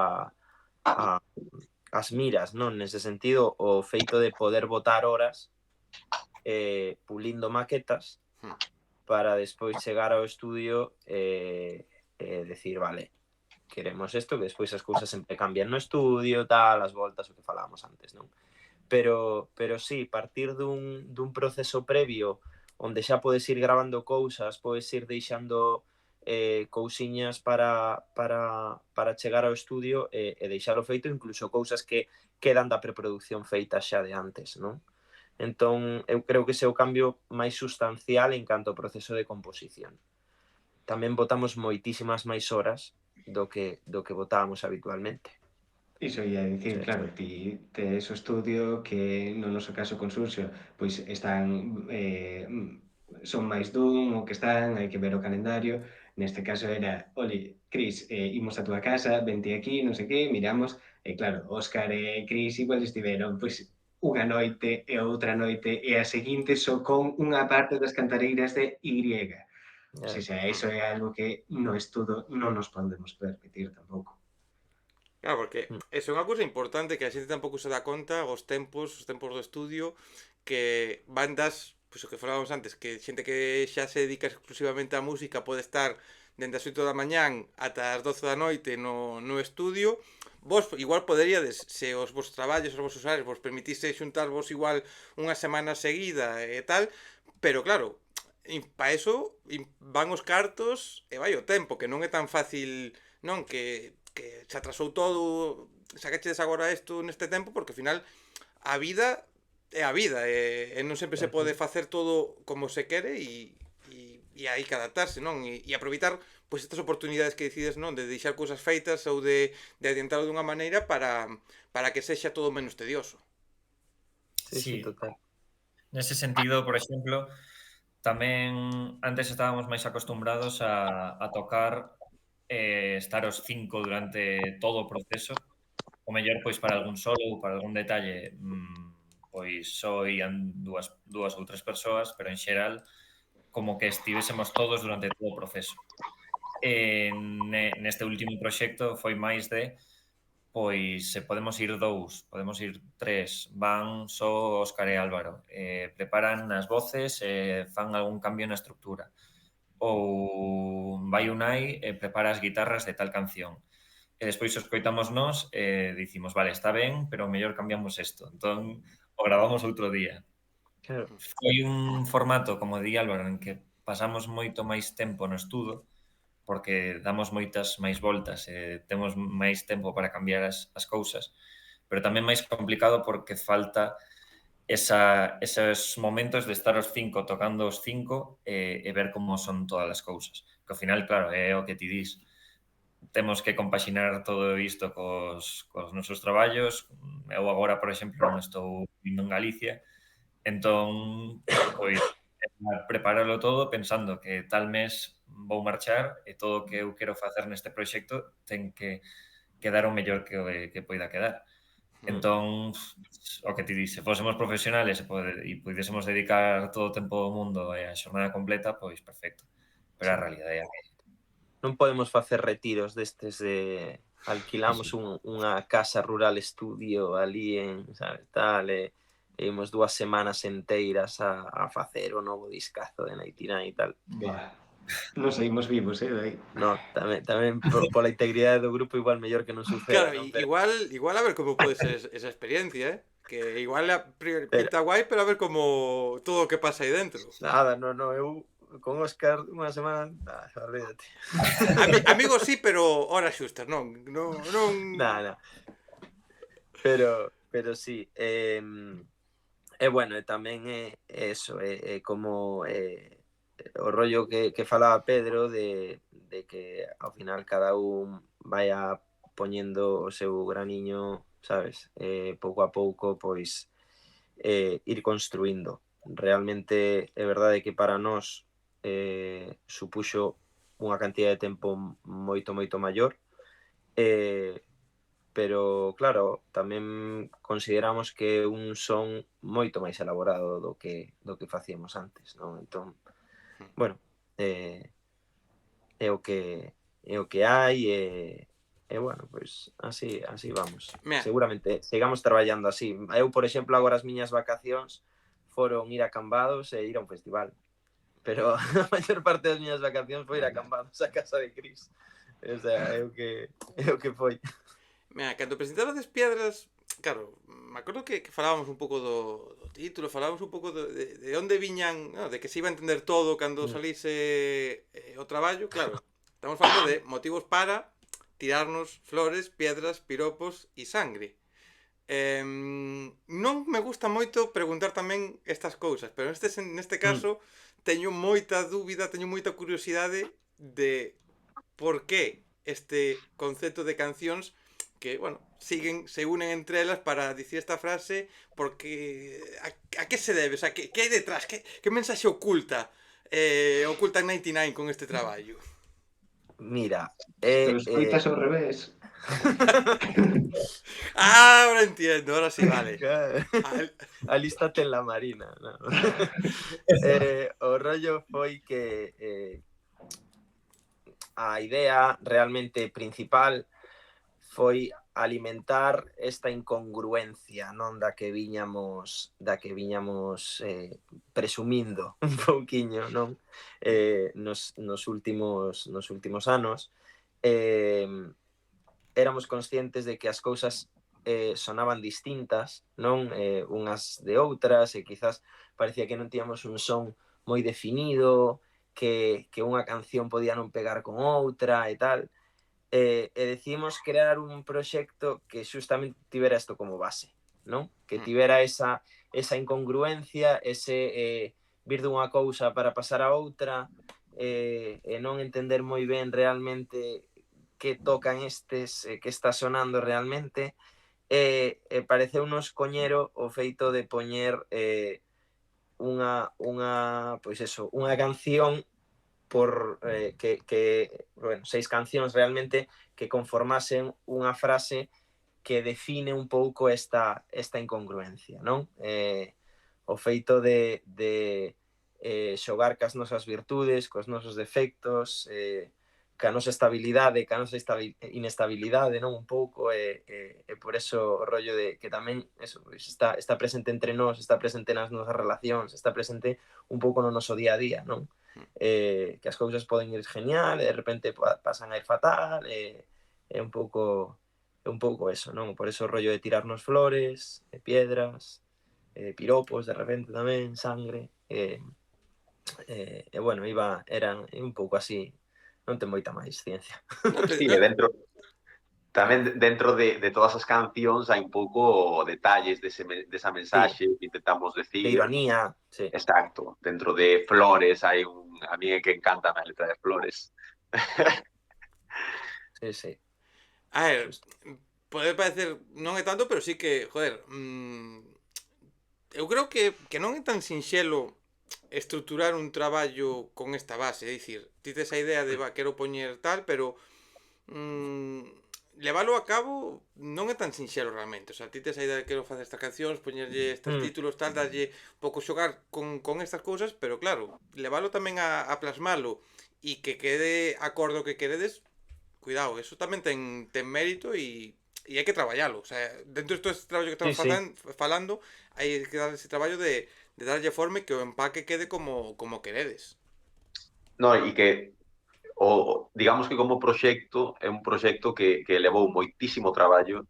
as miras, non? Nese sentido, o feito de poder botar horas pulindo maquetas para despois chegar ao estudio e decir, vale, queremos isto, que despois as cousas sempre cambian no estudio, tal, as voltas, o que falábamos antes, non? Pero sí, partir dun proceso previo onde xa podes ir grabando cousas, podes ir deixando cousiñas para chegar ao estudio e deixalo feito, incluso cousas que quedan da preproducción feita xa de antes, non? Entón, eu creo que ese é o cambio máis sustancial en canto ao proceso de composición. Tamén botamos moitísimas máis horas do que botábamos habitualmente. Iso ia dicir, claro, ti tes o estudio que no noso caso con Xurxo, pois están son máis dun o que están, hai que ver o calendario. Neste caso era, ole, Cris, imos a túa casa, vente aquí, non sei que, miramos, e claro, Óscar e Cris igual estiveron, pois, unha noite e outra noite e a seguinte só con unha parte das cantareiras de Y. O sea, iso é algo que no estudo non nos podemos permitir tampouco. Claro, porque é unha cousa importante que a xente tampouco se dá conta, os tempos do estudio, que bandas, pois o que falábamos antes, que xente que xa se dedica exclusivamente á música pode estar dende as 8 da mañán ata as 12 da noite no estudio. Vos igual poderíades, se os vos traballos, os vos horarios vos permitise xuntarvos igual unha semana seguida e tal, pero claro, para eso van os cartos e vai o tempo, que non é tan fácil, non? Que se atrasou todo, sacachedes agora isto neste tempo, porque ao final a vida é a vida, e non sempre se pode facer todo como se quere, e hai que adaptarse, non? E aproveitar pois estas oportunidades que decides, non? De deixar cousas feitas ou de adiantalo dunha maneira para que sexa todo menos tedioso. Sí, total. Nese sentido, por exemplo, tamén antes estábamos máis acostumbrados a tocar estar os 5 durante todo o proceso. O mellor, pois, para algún solo ou para algún detalle, pois só ian dúas ou tres persoas, pero en xeral como que estivésemos todos durante todo o proceso. Neste último proxecto foi máis de, pois, se podemos ir 2, podemos ir 3, van só Óscar e Álvaro, preparan as voces e fan algún cambio na estructura. Ou vai Unai e prepara as guitarras de tal canción. E despois os coitamos nós e dicimos, vale, está ben, pero mellor cambiamos isto. Entón, o gravamos outro día. Claro. Foi un formato, como di Álvaro, en que pasamos moito máis tempo no estudo, porque damos moitas máis voltas e temos máis tempo para cambiar as cousas, pero tamén máis complicado porque falta esos momentos de estar os 5 tocando os 5 e ver como son todas as cousas. Que ao final, claro, é o que ti dis. Temos que compaxinar todo isto cos nosos traballos. Eu agora, por exemplo, non estou vindo en Galicia, entón, pois, é preparalo todo pensando que tal mes vou marchar e todo o que eu quero facer neste proxecto ten que quedar o mellor que poida quedar. Entón, o que ti dice, fósemos profesionales e pudésemos dedicar todo o tempo do mundo e a xornada completa, pois perfecto. Pero a realidade é que Non podemos facer retiros destes de alquilamos unha casa rural estudio ali en, sabes, tal, e imos 2 semanas enteiras a facer o novo discazo de 99 e tal. Buah, non saímos vivos, dai. No, tamén pola integridade do grupo igual mellor que non suceda, Claro, non? Pero, igual a ver como pode ser esa experiencia, que igual pero pinta guai, pero a ver como todo o que pasa aí dentro. nada, no, eu con Óscar unha semana, olvídate. Amigos sí, pero horas xustas, non. Nada. Pero sí, bueno, e tamén é eso, é como o rollo que falaba Pedro de que ao final cada un vaya poñendo o seu graniño, sabes, pouco a pouco, pois ir construindo. Realmente é verdade que para nós supuxo unha cantidad de tempo moito maior, pero claro, tamén consideramos que un son moito máis elaborado do que facíamos antes, non? Entón, bueno, é o que hai e bueno, pois así vamos. Mira. Seguramente sigamos traballando así. Eu, por exemplo, agora as miñas vacacións foron ir a Cambados e ir a un festival. Pero a maior parte das miñas vacacións foi ir a Cambados a casa de Cris. O sea, é o que foi. Mira, cando presentabades Piedras, claro, me acordo que falábamos un pouco do título, falábamos un pouco de onde viñan, no, de que se iba a entender todo cando salise o traballo, claro. Estamos falando de motivos para tirarnos flores, piedras, piropos e sangre. Non me gusta moito preguntar tamén estas cousas, pero neste caso teño moita dúbida, teño moita curiosidade de por que este concepto de cancións que, bueno, se unen entre elas para dicir esta frase, porque a que se debe? O sea, que hai detrás? Que mensaxe oculta oculta 99 con este traballo? Mira, Pero escoitas ao revés. Ahora entiendo, ahora sí, vale. Alístate en la marina, no. O rollo foi que a idea realmente principal foi alimentar esta incongruencia, non, da que viñamos presumindo un pouquiño, non, nos últimos anos. Éramos conscientes de que as cousas sonaban distintas, non, unhas de outras, e quizás parecía que non tíamos un son moi definido, que unha canción podía non pegar con outra e tal. E decidimos crear un proxecto que xustamente tivera isto como base, non? Que tivera esa incongruencia, ese vir dunha cousa para pasar a outra, e non entender moi ben realmente que tocan estes, que está sonando realmente, e pareceunos coñero o feito de poñer unha pois eso, unha canción por bueno, 6 cancións realmente que conformasen unha frase que define un pouco esta incongruencia, non? O feito de xogar cas nosas virtudes, cos nosos defectos, ca nosa estabilidade, ca nosa inestabilidade, non? Un pouco, e por eso o rollo de que tamén eso, pues, está presente entre nós, está presente nas nosas relacións, está presente un pouco no noso día a día, non? Que as cousas poden ir genial e de repente pasan a ir fatal, é un pouco eso, non? Por eso o rollo de tirarnos flores, piedras, piropos de repente tamén, sangre, bueno, era un pouco así, non ten moita máis ciencia. Sí, tamén dentro de todas as cancións hai un pouco detalles desa mensaxe que intentamos decir. De ironía, sí. Exacto. Dentro de Flores hai a mí é que encanta a letra de Flores. Sí. A ver, pode parecer non é tanto, pero sí que, joder, eu creo que non é tan sinxelo estruturar un traballo con esta base, é dicir, ti tes a idea de, quero poñer tal, pero leválo a cabo non é tan sinxelo realmente, o sea, ti tes a idea de quero facer estas cancións, poñerlle estes títulos, tal, darlle pouco xogar con estas cousas, pero claro, leválo tamén a plasmalo e que quede acordo que queredes, cuidado, eso tamén ten mérito e hai que traballalo, o sea, dentro de todo este traballo que estamos falando, hai que dar ese traballo de darlle forma e que o empaque quede como queredes. No, e que digamos que como proxecto é un proxecto que levou moitísimo traballo.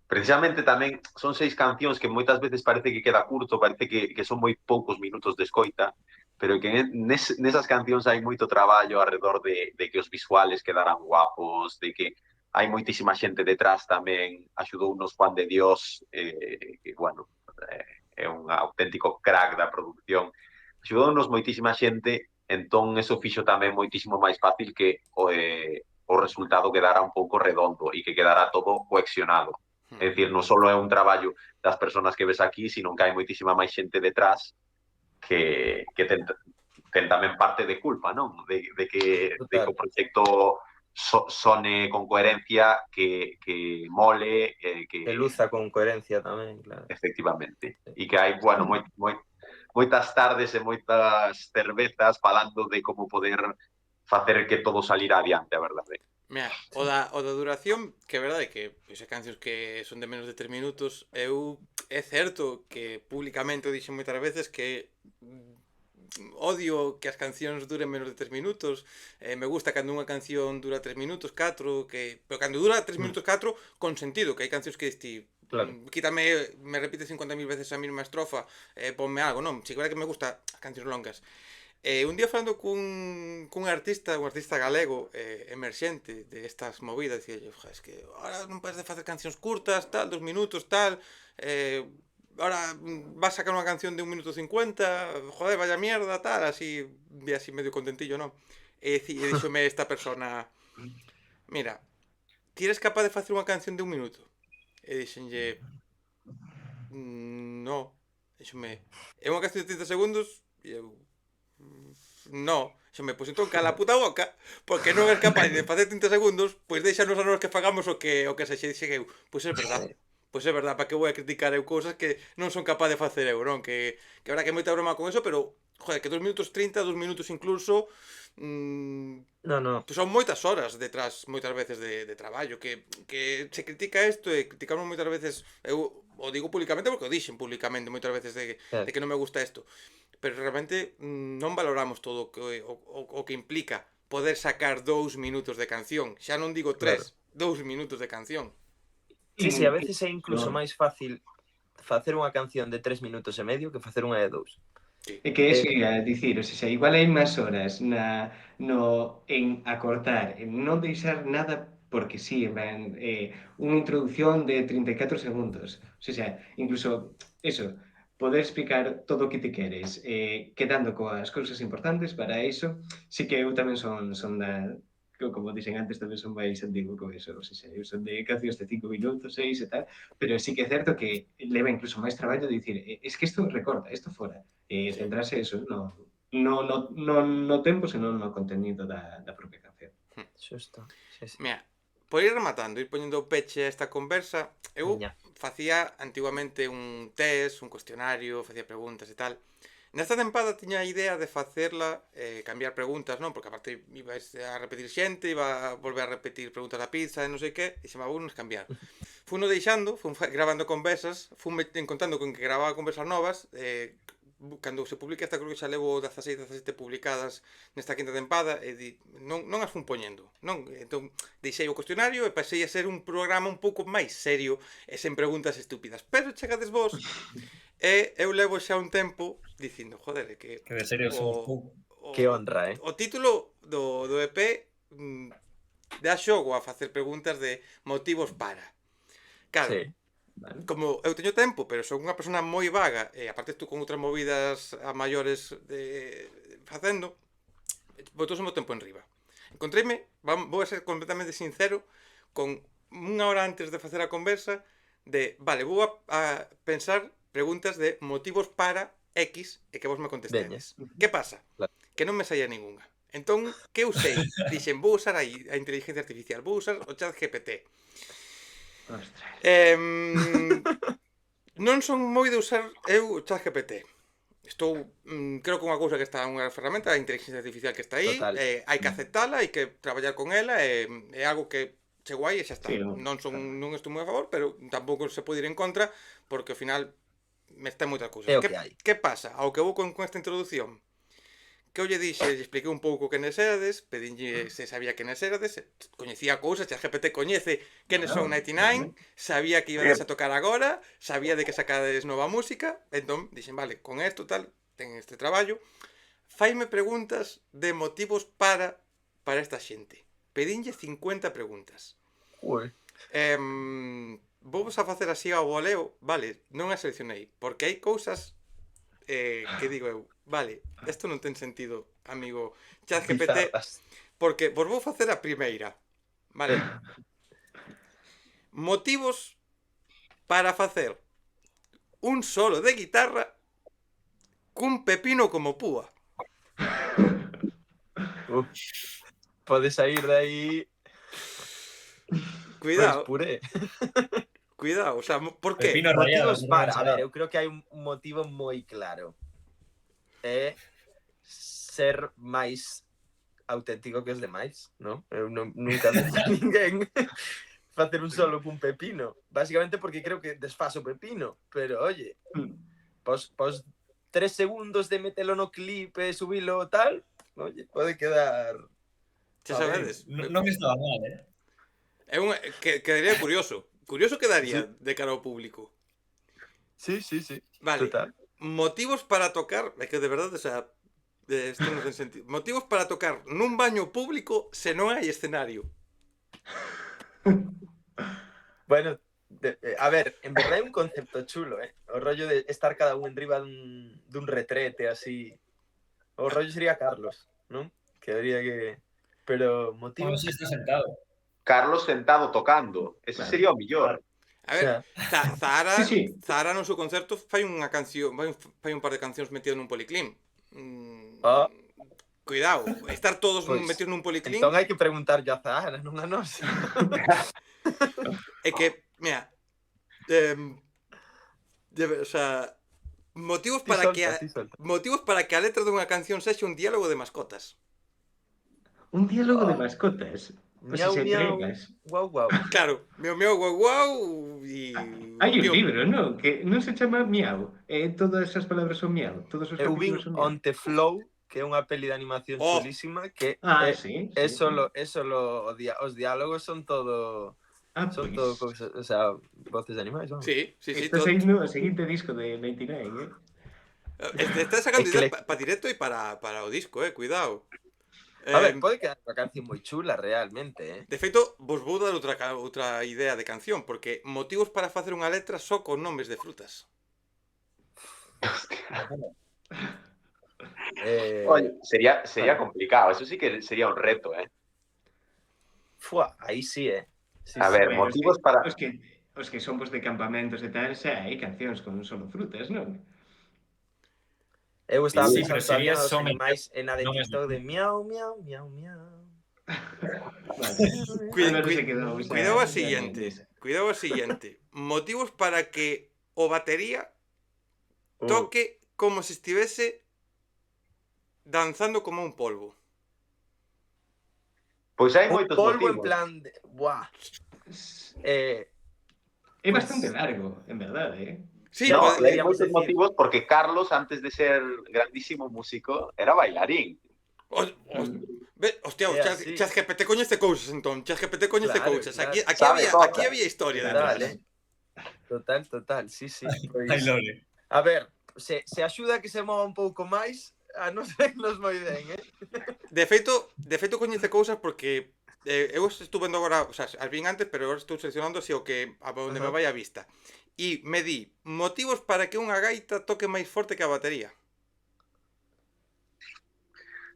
Precisamente tamén son 6 cancións que moitas veces parece que queda curto, parece que son moi poucos minutos de escoita, pero que nesas cancións hai moito traballo alrededor de que os visuales quedaran guapos, de que hai moitísima xente detrás tamén, axudounos Juan de Dios, que, bueno, é un auténtico crack da producción, axudounos moitísima xente, entón eso fixo tamén moitísimo máis fácil que o resultado quedara un pouco redondo e que quedara todo cohesionado. É dicir, non só é un traballo das persoas que ves aquí, sino que hai moitísima máis xente detrás que ten tamén parte de culpa, non? De que o proxecto sone con coherencia, que mole, que luza con coherencia tamén, claro. Efectivamente. E que hai, bueno, moitas tardes e moitas cervezas falando de como poder facer que todo salira adiante, a verdade. Mira, o da duración, que é verdade que pois, hai cancións que son de menos de 3 minutos, é certo que públicamente o dixen moitas veces que odio que as cancións duren menos de 3 minutos, me gusta cando unha canción dura 3 minutos, 4, pero cando dura 3 minutos 4 con sentido, que hai cancións que diste, quítame, me repite 50.000 veces a mesma estrofa, ponme algo, non, si que é que me gusta as cancións longas. Un día falando cun artista galego emerxente de estas movidas, dicía yo, es que ahora non podes facer cancións curtas, tal, 2 minutos, tal, ahora vas a sacar unha canción de 1 minuto 50, joder, vaya mierda, tal, así medio contentillo, non? E díxome esta persona, mira, ti eres capaz de facer unha canción de 1 minuto? E dixenlle, no. Díxome, é unha canción de 30 segundos? E eu, no. Díxome, pois entón cala a puta boca, porque non és capaz de facer 30 segundos, pois deixanos a nós que fagamos o que se xe eu. Pois é verdade. Pois é verdade, para que vou a criticar eu cousas que non son capaz de facer eu, non? Que habrá que moita broma con eso, pero, joder, que 2 minutos 30, 2 minutos incluso, son moitas horas detrás, moitas veces, de traballo, que se critica isto e criticamos moitas veces, eu o digo públicamente porque o dixen públicamente moitas veces de que non me gusta isto, pero realmente non valoramos todo o que implica poder sacar 2 minutos de canción, xa non digo 3, 2 minutos de canción. Sí, a veces é incluso máis fácil facer unha canción de 3 minutos e medio que facer unha de 2. É que eso ia dicir, o sea, igual hai máis horas en acortar, en non deixar nada porque sí, unha introducción de 34 segundos. O sea, incluso eso, poder explicar todo o que te queres, quedando coas cousas importantes para iso, sí que eu tamén son da... como dixen antes, tamén son máis antigo con eso, o sea, eu son de cancións de 5 minutos, 6 e tal, pero sí que é certo que leva incluso máis traballo de dicir, es que isto recorta, isto fora, centrarse eso no tempo, senón no contenido da propia canción. Xusto, sí. Mira, por ir rematando, ir poñendo peche a esta conversa, eu facía antiguamente un test, un cuestionario, facía preguntas e tal. Nesta tempada tiña a idea de facerla, cambiar preguntas, non? Porque aparte iba a repetir xente, iba a volver a repetir preguntas da pizza e non sei que, e se me vounos cambiar. Funo deixando, fun gravando conversas, fun encontrando con que gravaba conversas novas, cando se publica esta, creo que xa levo 16, 17 publicadas nesta quinta tempada, e non as fun poñendo, non? Entón, deixei o cuestionario e pasei a ser un programa un pouco máis serio e sen preguntas estúpidas. Pero chegades vos... E eu levo xa un tempo dicindo, joder, que de serio somos pouco. Que honra, O título do EP dá xogo a facer preguntas de motivos para. Claro, como eu teño tempo, pero son unha persona moi vaga, e aparte estou con outras movidas a maiores facendo, botou o meu tempo en riba. Encontreime, vou a ser completamente sincero, con unha hora antes de facer a conversa, vale, vou a pensar preguntas de motivos para X e que vos me contestedes. Veña. Que pasa? Claro. Que non me saía ningunha. Entón, que usei? Dixen, vou usar aí a inteligencia artificial, vou usar o chat GPT. Ostras. Non son moi de usar eu o chat GPT. Estou, creo que unha cousa que está unha ferramenta, a inteligencia artificial que está aí, Total. hai que aceptala, hai que traballar con ela, é algo que chegou aí e xa está. Sí, Non estou moi a favor, pero tampouco se pode ir en contra, porque ao final me está moitas cousas. É o que hai. Que pasa? Ao que vou con esta introducción, que eu lle dixe, lle expliquei un pouco quenes erades, pedinlle se sabía quenes erades, coñecía cousas, ChatGPT coñece quenes son 99, sabía que ibades a tocar agora, sabía de que sacades nova música, entón dixen, vale, con esto tal, ten este traballo, faime preguntas de motivos para esta xente. Pedinlle 50 preguntas. Ui. Vou a facer así ao voleo, vale, non as seleccionei, porque hai cousas que digo eu, vale, isto non ten sentido, amigo ChatGPT, Bizarras. porque vos vou facer a primeira, vale? Motivos para facer un solo de guitarra cun pepino como púa. Pode sair de aí Cuidado, puré. cuidado, o sea, por que? Pepino rallado. Motivos para, a ver, eu creo que hai un motivo moi claro. É ser máis auténtico que os demais, non? Eu nunca vi a ninguén facer un solo cun pepino. Básicamente porque creo que desfaso pepino, pero oye, pos 3 segundos de metelo no clip e subilo tal, oye, pode quedar... Xa sabedes. Non estaba mal, É que quedaría curioso. Curioso quedaría de cara ao público. Sí. Vale. Total. Motivos para tocar, é que de verdade, o sea, isto non ten sentido. Motivos para tocar nun baño público se non hai escenario. Bueno, a ver, en verdade é un concepto chulo, o rollo de estar cada un enriba dun retrete así. O rollo sería Carlos, non? Quedaría que... Pero motivo... Como si está sentado. Carlos sentado tocando. Ese Claro. sería o millor. A ver, Zahara, Sí. Zahara no seu concerto fai unha canción, fai un par de cancións metido nun policlín. Ah. Cuidado, estar todos Pois, metidos nun policlín. Entón hai que preguntar a Zahara, non a nós. É que, mira, o sea, motivos para que a letra dunha canción sexa un diálogo de mascotas. Un diálogo de mascotas. Pues Miau, se miau, entregas. guau, guau. Claro, miau, miau, guau, guau e... Hai un libro, non? Que non se chama Miau. Todas as palabras son Miau. Todos os Eu vin capítulos son Miau. Onte Flow, que é unha peli de animación Oh. chulísima, que Sí. é solo os diálogos son todo cousas, o sea, voces de animais, vamos. Sí, Está todo. saindo o seguinte disco de 99, Está sacando ideas Eclectic. para directo e para o disco, cuidado. A ver, pode quedar unha canción moi chula realmente, De feito, vos vou dar outra idea de canción, porque motivos para facer unha letra só con nomes de frutas. Oye, sería complicado. Eso sí que sería un reto, Fua, aí sí, Sí, A sí. ver, Bueno, motivos para... Os que somos de campamentos e tal, xa hai cancións con solo frutas, non? Eu estaba Sí, pensando pero sería todavía nos só animais en a de non é TikTok de miau, miau, miau, miau. Álvaro se quedou xa- Cuidado a xa siguiente. nesa. Cuidado a siguiente. Motivos para que o batería toque como se estivese danzando como un polvo. Pois hai Un moitos polvo motivos. en plan de... Buah. É bastante largo, en verdade, Sí, No, pode- hai podríamos moitos decir. motivos porque Carlos, antes de ser grandísimo músico, era bailarín. Hostia, É así. ChatGPT coñece cousas entón. ChatGPT coñece Claro, cousas. claro. Sabe cosas. Aquí había historia Claro. detrás. Total, sí. Pois, Ai, lore. a ver, se axuda que se mova un pouco máis, a non nos moi ben, De feito coñece cousas porque eu estou vendo agora, o sea, as vin antes, pero agora estou seleccionando así o que a onde me Ajá. vai a vista. E me di motivos para que unha gaita toque máis forte que a batería.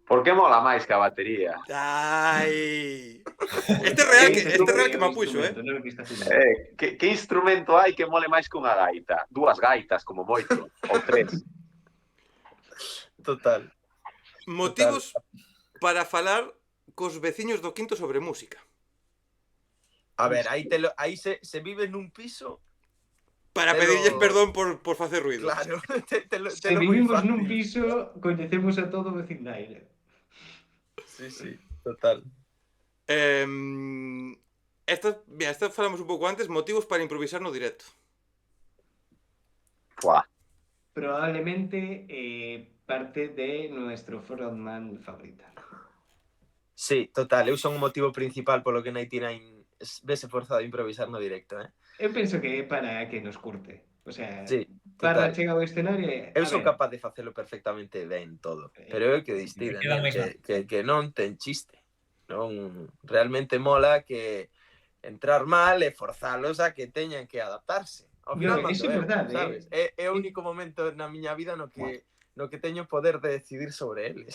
Por que mola máis que a batería? Ai. Este real que me apuxo, Non, que está haciendo. Que instrumento hai que mole máis que unha gaita? 2 gaitas, como moito. Ou 3. Total. Motivos para falar cos veciños do quinto sobre música. A ver, aí se vives nun piso, Para Pero- pedirlles perdón por facer ruido. claro, Se vivimos nun piso, coñecemos a todo o vecindaire. Sí, total. Esta falamos un pouco antes, motivos para improvisar no directo. Buah. Probablemente parte de nuestro frontman favorito. Sí, total, eu son o motivo principal polo que Nighty9 vese forzado a improvisar no directo, Eu penso que é para que nos curte. O sea, Sí, para total. chegar ao escenario e... Eu sou capaz de facelo perfectamente ben todo, pero eu que distí, Me queda máis que non ten chiste. Non, realmente mola que entrar mal e forzalos a que teñan que adaptarse. Ao final No, mando iso é eu, verdade, sabes? É o único momento na miña vida no que teño poder de decidir sobre eles.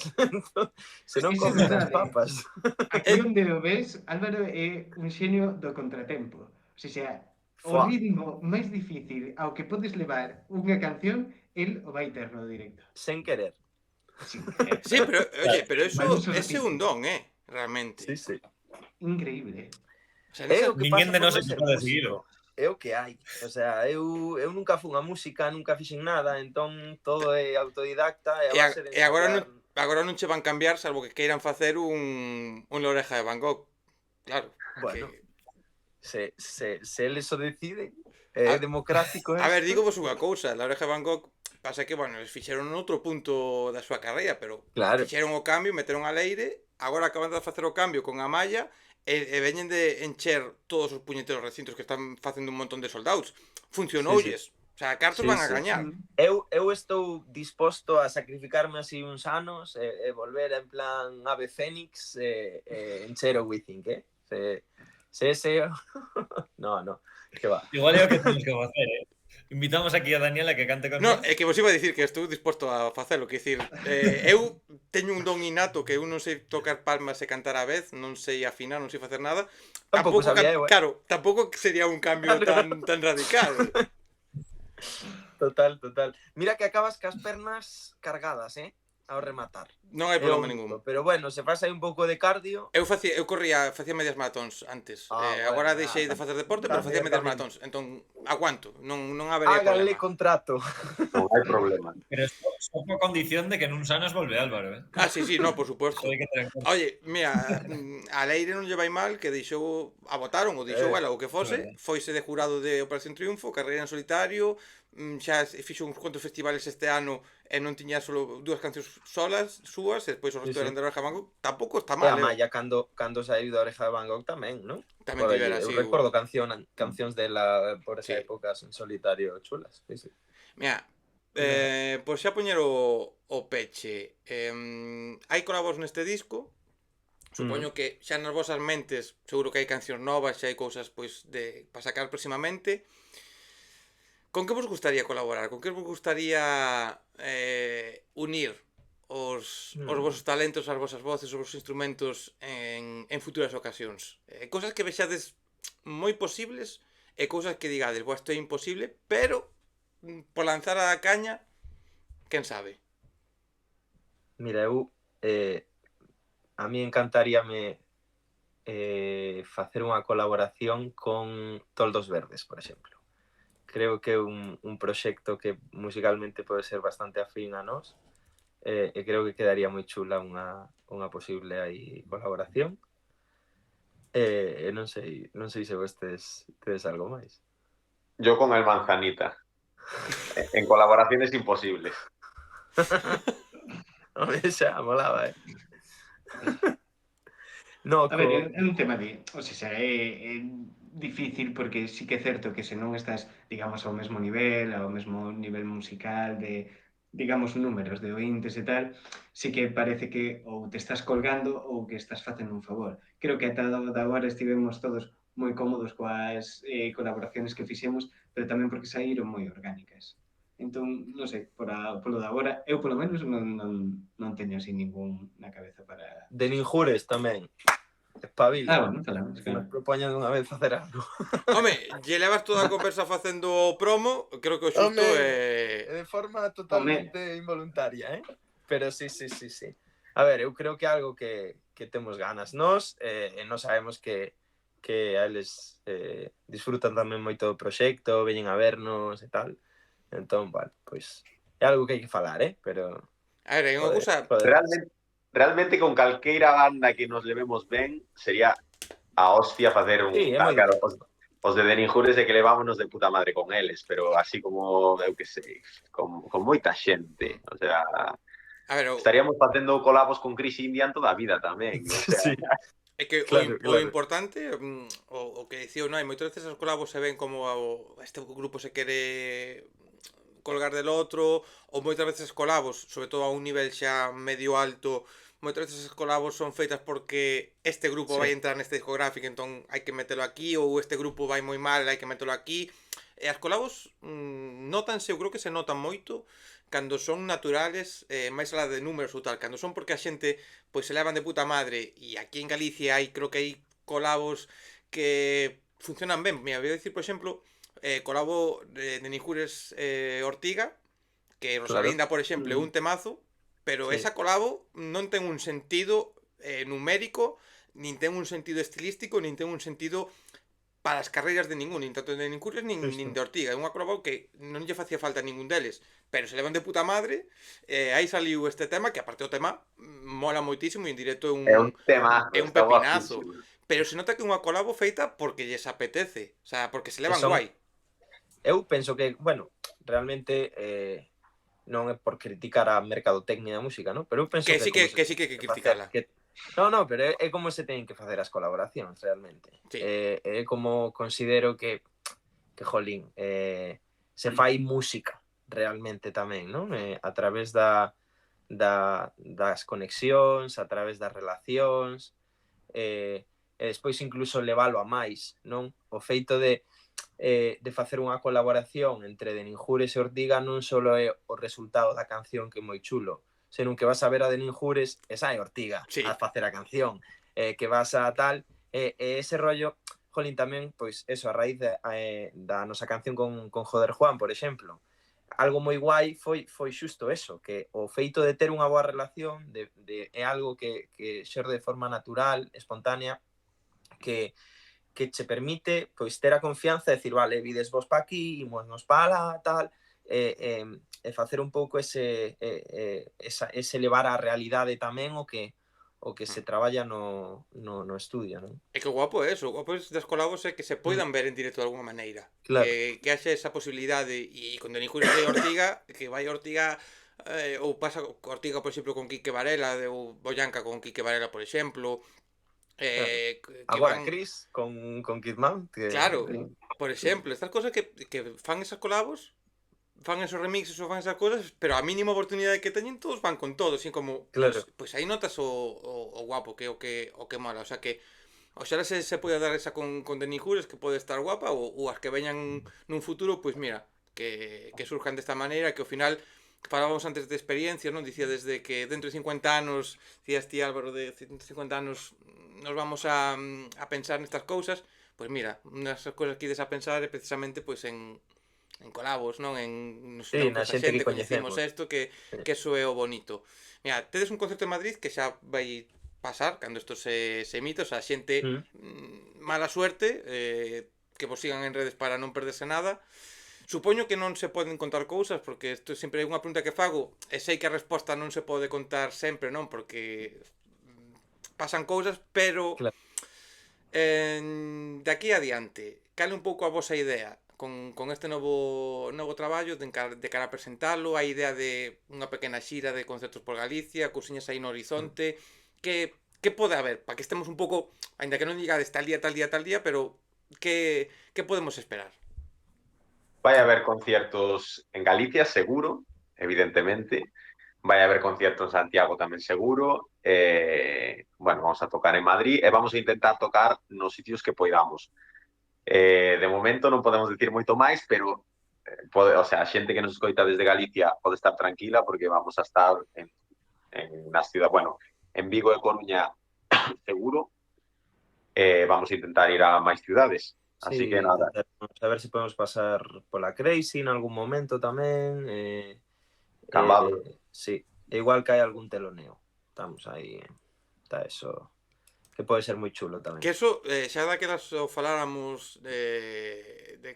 Se non Iso é comen as verdade. papas. Aquí onde o ves, Álvaro é un xenio do contratempo. O sea, o Fua, ritmo máis difícil ao que podes levar unha canción, el o vai ter no directo. sen querer. Sí, Sí, pero, oye, pero eso, Vale, eso ese é repito. un don, realmente. Sí. increíble. O sea, É nesa... o que Ninguén pasa de por nós non é ser capaz de músico. seguilo. É o que hai. O sea, eu nunca fun a música, nunca fixen nada, entón todo é autodidacta e a base de E agora ensayar. agora non che van cambiar salvo que queiran facer unha oreja de Van Gogh. Claro. Bueno, que... se eles o deciden, é democrático. A ver, esto. digo vos unha cousa, a oreja de Van Gogh pasa que, bueno, eles fixeron noutro punto da súa carreira, pero Claro. fixeron o cambio, meteron a leire, agora acaban de facer o cambio con a malla e veñen de encher todos os puñeteros recintos que están facendo un montón de soldados. Funcionoulles. O sea, cartos Sí, van a sí. gañar. Eu estou disposto a sacrificarme así uns anos e volver en plan ave fénix encher o Withink, Se ese... no, que va. Igual é o que temos que facer, Invitamos aquí a Daniela que cante con No, nós. é que vos iba a dicir que estou disposto a facelo, que dicir, eu teño un don innato que eu non sei tocar palmas e cantar á vez, non sei afinar, non sei facer nada. Tampouco sabía eu, Claro, tampouco sería un cambio Claro. tan radical. Total. Mira que acabas cas pernas cargadas, ao rematar. Non hai É o problema único. ningún. Pero bueno, se fas aí un pouco de cardio... Eu facía medias maratóns antes. Bueno, Agora deixei de facer deporte, pero facía medias tamén. maratons. Entón, aguanto, non habería Háganle problema. contrato. Non hai problema. Pero só por condición de que nun anos volve Álvaro, Sí, no, por suposto. Eso hai que ter en conta. Oye, mira, a Leire non lle vai mal que deixou, a votaron ou deixou ela o que fose, foise de jurado de Operación Triunfo, carreira en solitario, xa fixo uns cuantos festivales este ano e non tiña solo dúas cancións solas, súas, e despois o resto Sí, eran de Oreja Van Gogh, tampouco está E mal, a Maya cando saiu da Oreja de Van Gogh tamén, non? Tamén Por tivera aí, así. eu recordo cancións dela por esa Sí. época en solitario chulas. Sí. Mira, por xa poñer o peche, hai colabos neste disco, supoño que xa nas vosas mentes seguro que hai cancións novas, xa hai cousas pois para sacar próximamente. Con que vos gustaría colaborar? Con que vos gustaría unir os vosos talentos, as vosas voces, os vosos instrumentos en futuras ocasións? Cousas que vexades moi posibles e cousas que digades, isto é imposible, pero por lanzar a caña, quen sabe? Mira, eu a mí encantaríame facer unha colaboración con Toldos Verdes, por exemplo. Creo que é un proxecto que musicalmente pode ser bastante afín a nós e creo que quedaría moi chula unha posible aí colaboración. Non sei se vos tedes algo máis. Yo con el Manzanita. En colaboraciones imposibles. Home, xa, molaba, No, A ver, é un tema o sea, é difícil porque sí que é certo que se non estás, digamos, ao mesmo nivel musical de, digamos, números de ointes e tal, sí que parece que ou te estás colgando ou que estás facendo un favor. Creo que ata da agora estivemos todos moi cómodos coas colaboraciones que fixemos, pero tamén porque saíron moi orgánicas. Entón, non sei, polo de agora, eu polo menos non teño así ningún na cabeza para... De Ninjures tamén. Espabila. Bueno, falamos, Que claro. nos propoñan dunha vez facer algo. Home, lle levas toda a conversa facendo o promo, creo que o xusto Home, é forma totalmente involuntaria, pero sí. A ver, eu creo que é algo que temos ganas nós, e nós sabemos que a eles disfrutan tamén moito do proxecto, veñen a vernos e tal. Entón, vale, pois é algo que hai que falar, pero A ver, hai unha cousa... Realmente con calqueira banda que nos levemos ben sería a hostia facer un... Sí, é moi claro, difícil. os de Deninjures de que levámonos de puta madre con eles, pero así como, eu que sei, con moita xente, o sea, A ver, estaríamos facendo colabos con Chris Indian toda a vida tamén, o sea, Sí. é que Claro, o claro. importante, o que dicía Unai, moitas veces os colabos se ven como este grupo se quere colgar del outro, ou moitas veces colabos, sobre todo a un nivel xa medio alto, moitas veces as colabos son feitas porque este grupo Sí. vai entrar neste discográfico, entón hai que metelo aquí, ou este grupo vai moi mal, hai que metelo aquí. E as colabos notanse, eu creo que se notan moito cando son naturales, máis alá de números ou tal, cando son porque a xente pois se levan de puta madre, e aquí en Galicia creo que hai colabos que funcionan ben. Mira, voy a decir, por exemplo, colabo de Ninjures Ortiga, que Rosalinda, por exemplo, é un temazo, pero Sí. esa colabo non ten un sentido numérico, nin ten un sentido estilístico, nin ten un sentido para as carreiras de ningún, nin tanto de Ninjures nin de Ortiga. É unha colabo que non lle facía falta a ningún deles, pero se levan de puta madre. Aí saliu este tema, que aparte o tema mola moitísimo, e en directo é un tema, é un está pepinazo. guapísimo. Pero se nota que é unha colabo feita porque lles apetece, o sea, porque se levan Son- guai. Eu penso que, bueno, realmente non é por criticar a mercadotecnia da música, ¿no? Pero eu penso Que sí que que criticala. No, pero é como se teñen que facer as colaboracións realmente. Sí. É como considero que jolín, se fai música realmente tamén, non? A través das conexións, a través das relacións, e despois incluso levalo a máis, non? O feito de facer unha colaboración entre Deninjures e Ortiga non só é o resultado da canción que é moi chulo, senón que vas a ver a Deninjures e sai Ortiga Sí. a facer a canción, que vas a tal, e ese rollo, jolín, tamén, pois, eso, a raíz da nosa canción con Joder Juan, por exemplo, algo moi guai foi xusto eso, que o feito de ter unha boa relación é algo que xorde de forma natural, espontánea, que che permite pois ter a confianza de decir, vale, vides vos pa aquí, imos pa lá, tal, e facer un pouco ese levar á realidade tamén o que se traballa no estudio, non? É que o guapo é eso, o guapo das colabos é que se poidan ver en directo de alguma maneira. Claro. Que haxe esa posibilidade, e con Deninjures e Ortiga, que vai Ortiga, ou pasa Ortiga, por exemplo, con Quique Varela, ou Boyanca con Quique Varela, por exemplo, que Agora van... Chris con Kidman, que Claro, por exemplo, estas cosas que fan esas colabos, fan esos remixes ou fan esas cosas, pero a mínima oportunidade que teñen todos van con todo, así como Claro. pues aí notas o guapo que o que mola, o sea que oxalá se pode dar esa con Deninjures, que pode estar guapa, ou as que veñan nun futuro, pois mira, que surjan desta maneira, que ao final falábamos antes de experiencia, non? Dicía desde que dentro de 50 anos, dicías ti Álvaro, de 150 anos nos vamos a pensar nestas cousas, pois mira, unhas cousas que ides a pensar é precisamente pois en colabos, non? Sí, na xente que coñecemos coñecemos. isto, que eso é o bonito. Mira, tedes un concerto en Madrid que xa vai pasar cando isto se emite, o sea, xente mala suerte, que vos sigan en redes para non perderse nada. Supoño que non se poden contar cousas, porque isto sempre é unha pregunta que fago, e sei que a resposta non se pode contar sempre, non? Porque pasan cousas, pero Claro. de aquí adiante, cal é un pouco a vosa idea con este novo traballo de cara a presentalo, a idea de unha pequena xira de concertos por Galicia, cousiñas aí no horizonte, que pode haber, para que estemos un pouco, aínda que non digades tal día, pero que podemos esperar? Vai haber conciertos en Galicia, seguro, evidentemente. Vai haber conciertos en Santiago tamén seguro. Bueno, vamos a tocar en Madrid e vamos a intentar tocar nos sitios que poidamos. De momento non podemos decir moito máis, pero o sea, a xente que nos escoita desde Galicia pode estar tranquila porque vamos a estar en nas ciudades, bueno, en Vigo e Coruña seguro. Vamos a intentar ir a máis ciudades. Así Sí, que nada. intentaremos a ver se podemos pasar pola Crazy en algún momento tamén. Cambado. Sí, e igual que hai algún teloneo. Estamos aí, está eso, que pode ser moi chulo tamén. Que eso, xa daquelas o faláramos de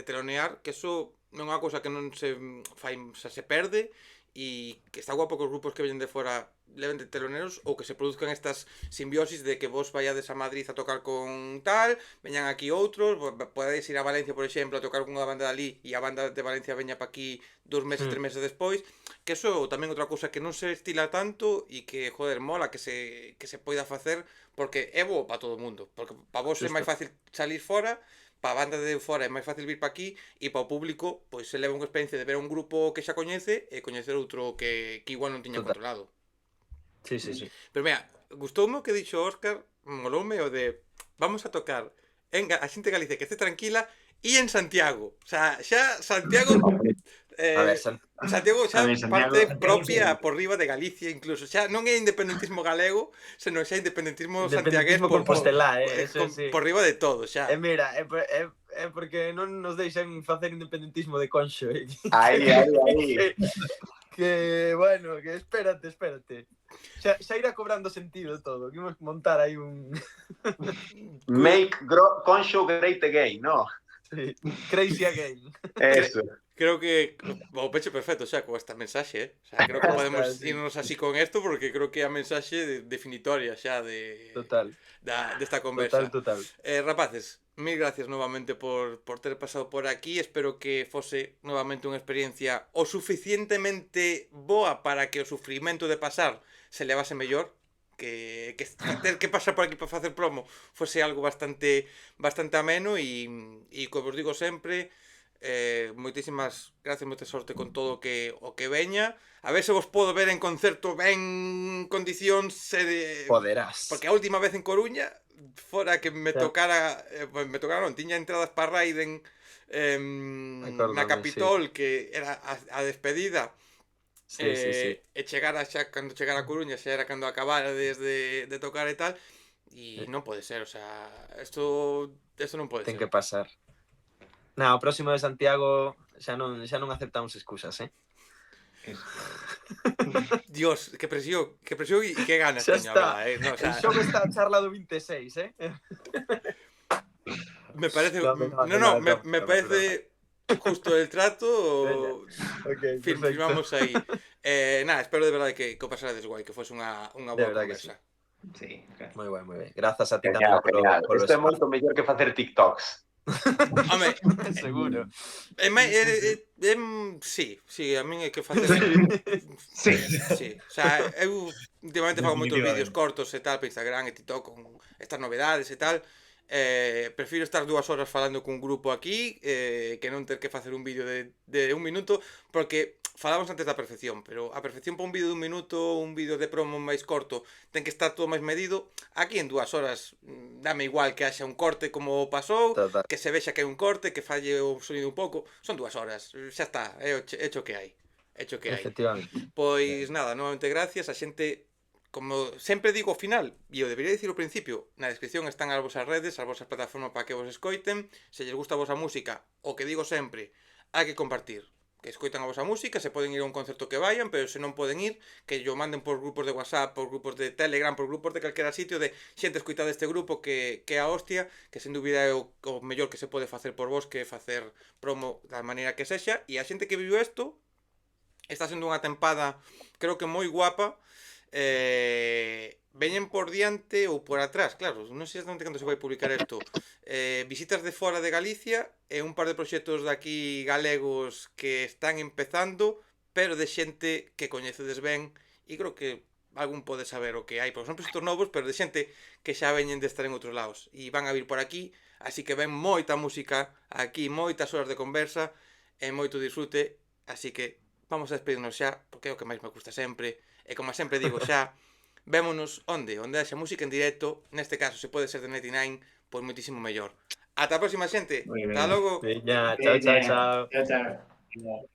telonear, que eso non é unha cousa que non se fai, xa se perde, e que está guapo que os grupos que veñen de fora leven de teloneros, ou que se produzcan estas simbiosis de que vos vayades a Madrid a tocar con tal, veñan aquí outros, podedes ir a Valencia, por exemplo, a tocar con unha banda de ali, e a banda de Valencia veña pa aquí 2 meses, 3 meses despois, que eso tamén outra cousa que non se estila tanto e que, joder, mola que se poida facer, porque é bo para todo o mundo, porque para vos é máis fácil salir fora, para a banda de fora é máis fácil vir para aquí, e para o público pois se leva unha experiencia de ver un grupo que xa coñece e coñecer outro que igual non tiña controlado. Sí, sí, sí. Pero mira, gustoume o que dixo Óscar, moloume o de vamos a tocar a xente de Galicia que esté tranquila e en Santiago. O sea, xa Santiago A ver, Santiago xa A ver, Santiago- parte Santiago propia sí. por riba de Galicia incluso. Xa non é independentismo galego, senón xa independentismo santiagués independentismo compostelá, eso sí. por riba de todo, xa. Mira, é porque non nos deixan facer independentismo de Conxo. Aí. Que, bueno, que espérate. Xa irá cobrando sentido todo. Que imos montar aí un... Make Concho great again, ¿no? Sí, Crazy Again. Eso. Creo que o peche perfecto xa con esta mensaxe, O sea, creo que Ya podemos está, sí. irnos así con esto porque creo que é a mensaxe definitoria xa Total. desta conversa. Total. Rapaces, mil gracias novamente por ter pasado por aquí. Espero que fose novamente unha experiencia o suficientemente boa para que o sufrimento de pasar se levase mellor, que ter que pasar por aquí para facer promo fose algo bastante ameno e como vos digo sempre, moitísimas gracias, moita sorte con todo o que veña. A ver se vos podo ver en concerto ben condicións Poderás. porque a última vez en Coruña fora que me tocara non, tiña entradas para Raiden na Capitol, sí. Que era a despedida. Sí. E chegara xa, cando chegara a Coruña xa era cando acabara de tocar e tal, e non pode ser, o sea, isto non pode Ten ser. que pasar. O próximo de Santiago xa non aceptamos excusas, Dios, que presión e que ganas xa teño, está. verdad, no, o sea, El xogo está a charla do 26, me parece No, me parece justo el trato. Okay, firmamos aí. Nada, espero de verdade que o pasarades guai, que fose unha boa conversa. Sí, claro. Moi ben. Grazas a ti Genial, tamén genial. polo Isto é moito mellor que facer TikToks. Home, seguro. Sí, a min é que facer. Sí. O sea, eu últimamente fago moitos Definitivamente. vídeos cortos e tal para Instagram e TikTok con estas novedades e tal. Prefiro estar 2 horas falando cun grupo aquí que non ter que facer un vídeo de 1 minuto, porque falamos antes da perfección, pero a perfección para un vídeo de 1 minuto, un vídeo de promo máis corto, ten que estar todo máis medido. Aquí en 2 horas dame igual que haxa un corte como pasou, Total. que se vexa que hai un corte, que falle o sonido un pouco, son 2 horas, xa está, é hecho que hai. Efectivamente. Pois nada, novamente gracias, a xente, como sempre digo ao final, e o debería dicir ao principio, na descripción están as vosas redes, as vosas plataformas para que vos escoiten. Se lles gusta a vosa música, o que digo sempre, hai que compartir, que escoitan a vosa música, se poden ir a un concerto que vayan, pero se non poden ir, que yo manden por grupos de WhatsApp, por grupos de Telegram, por grupos de calquera sitio de xente escoitada este grupo que é a hostia, que sen dúbida é o mellor que se pode facer por vos, que facer promo da maneira que sexa. E a xente que viviu isto está sendo unha tempada, creo que moi guapa. Veñen por diante ou por atrás, claro, non sei exatamente cando se vai publicar isto, visitas de fora de Galicia e un par de proxectos de aquí galegos que están empezando, pero de xente que coñecedes ben, e creo que algún pode saber o que hai, porque son proxectos novos, pero de xente que xa veñen de estar en outros lados e van a vir por aquí, así que ven moita música aquí, moitas horas de conversa e moito disfrute, así que vamos a despedirnos xa, porque é o que máis me gusta sempre. E como sempre digo xa, vémonos onde haxa música en directo, neste caso se pode ser de 99, pois moitísimo mellor. Ata a próxima, xente. Moi ben. Ata logo. Veña, Veña. chao. Chao.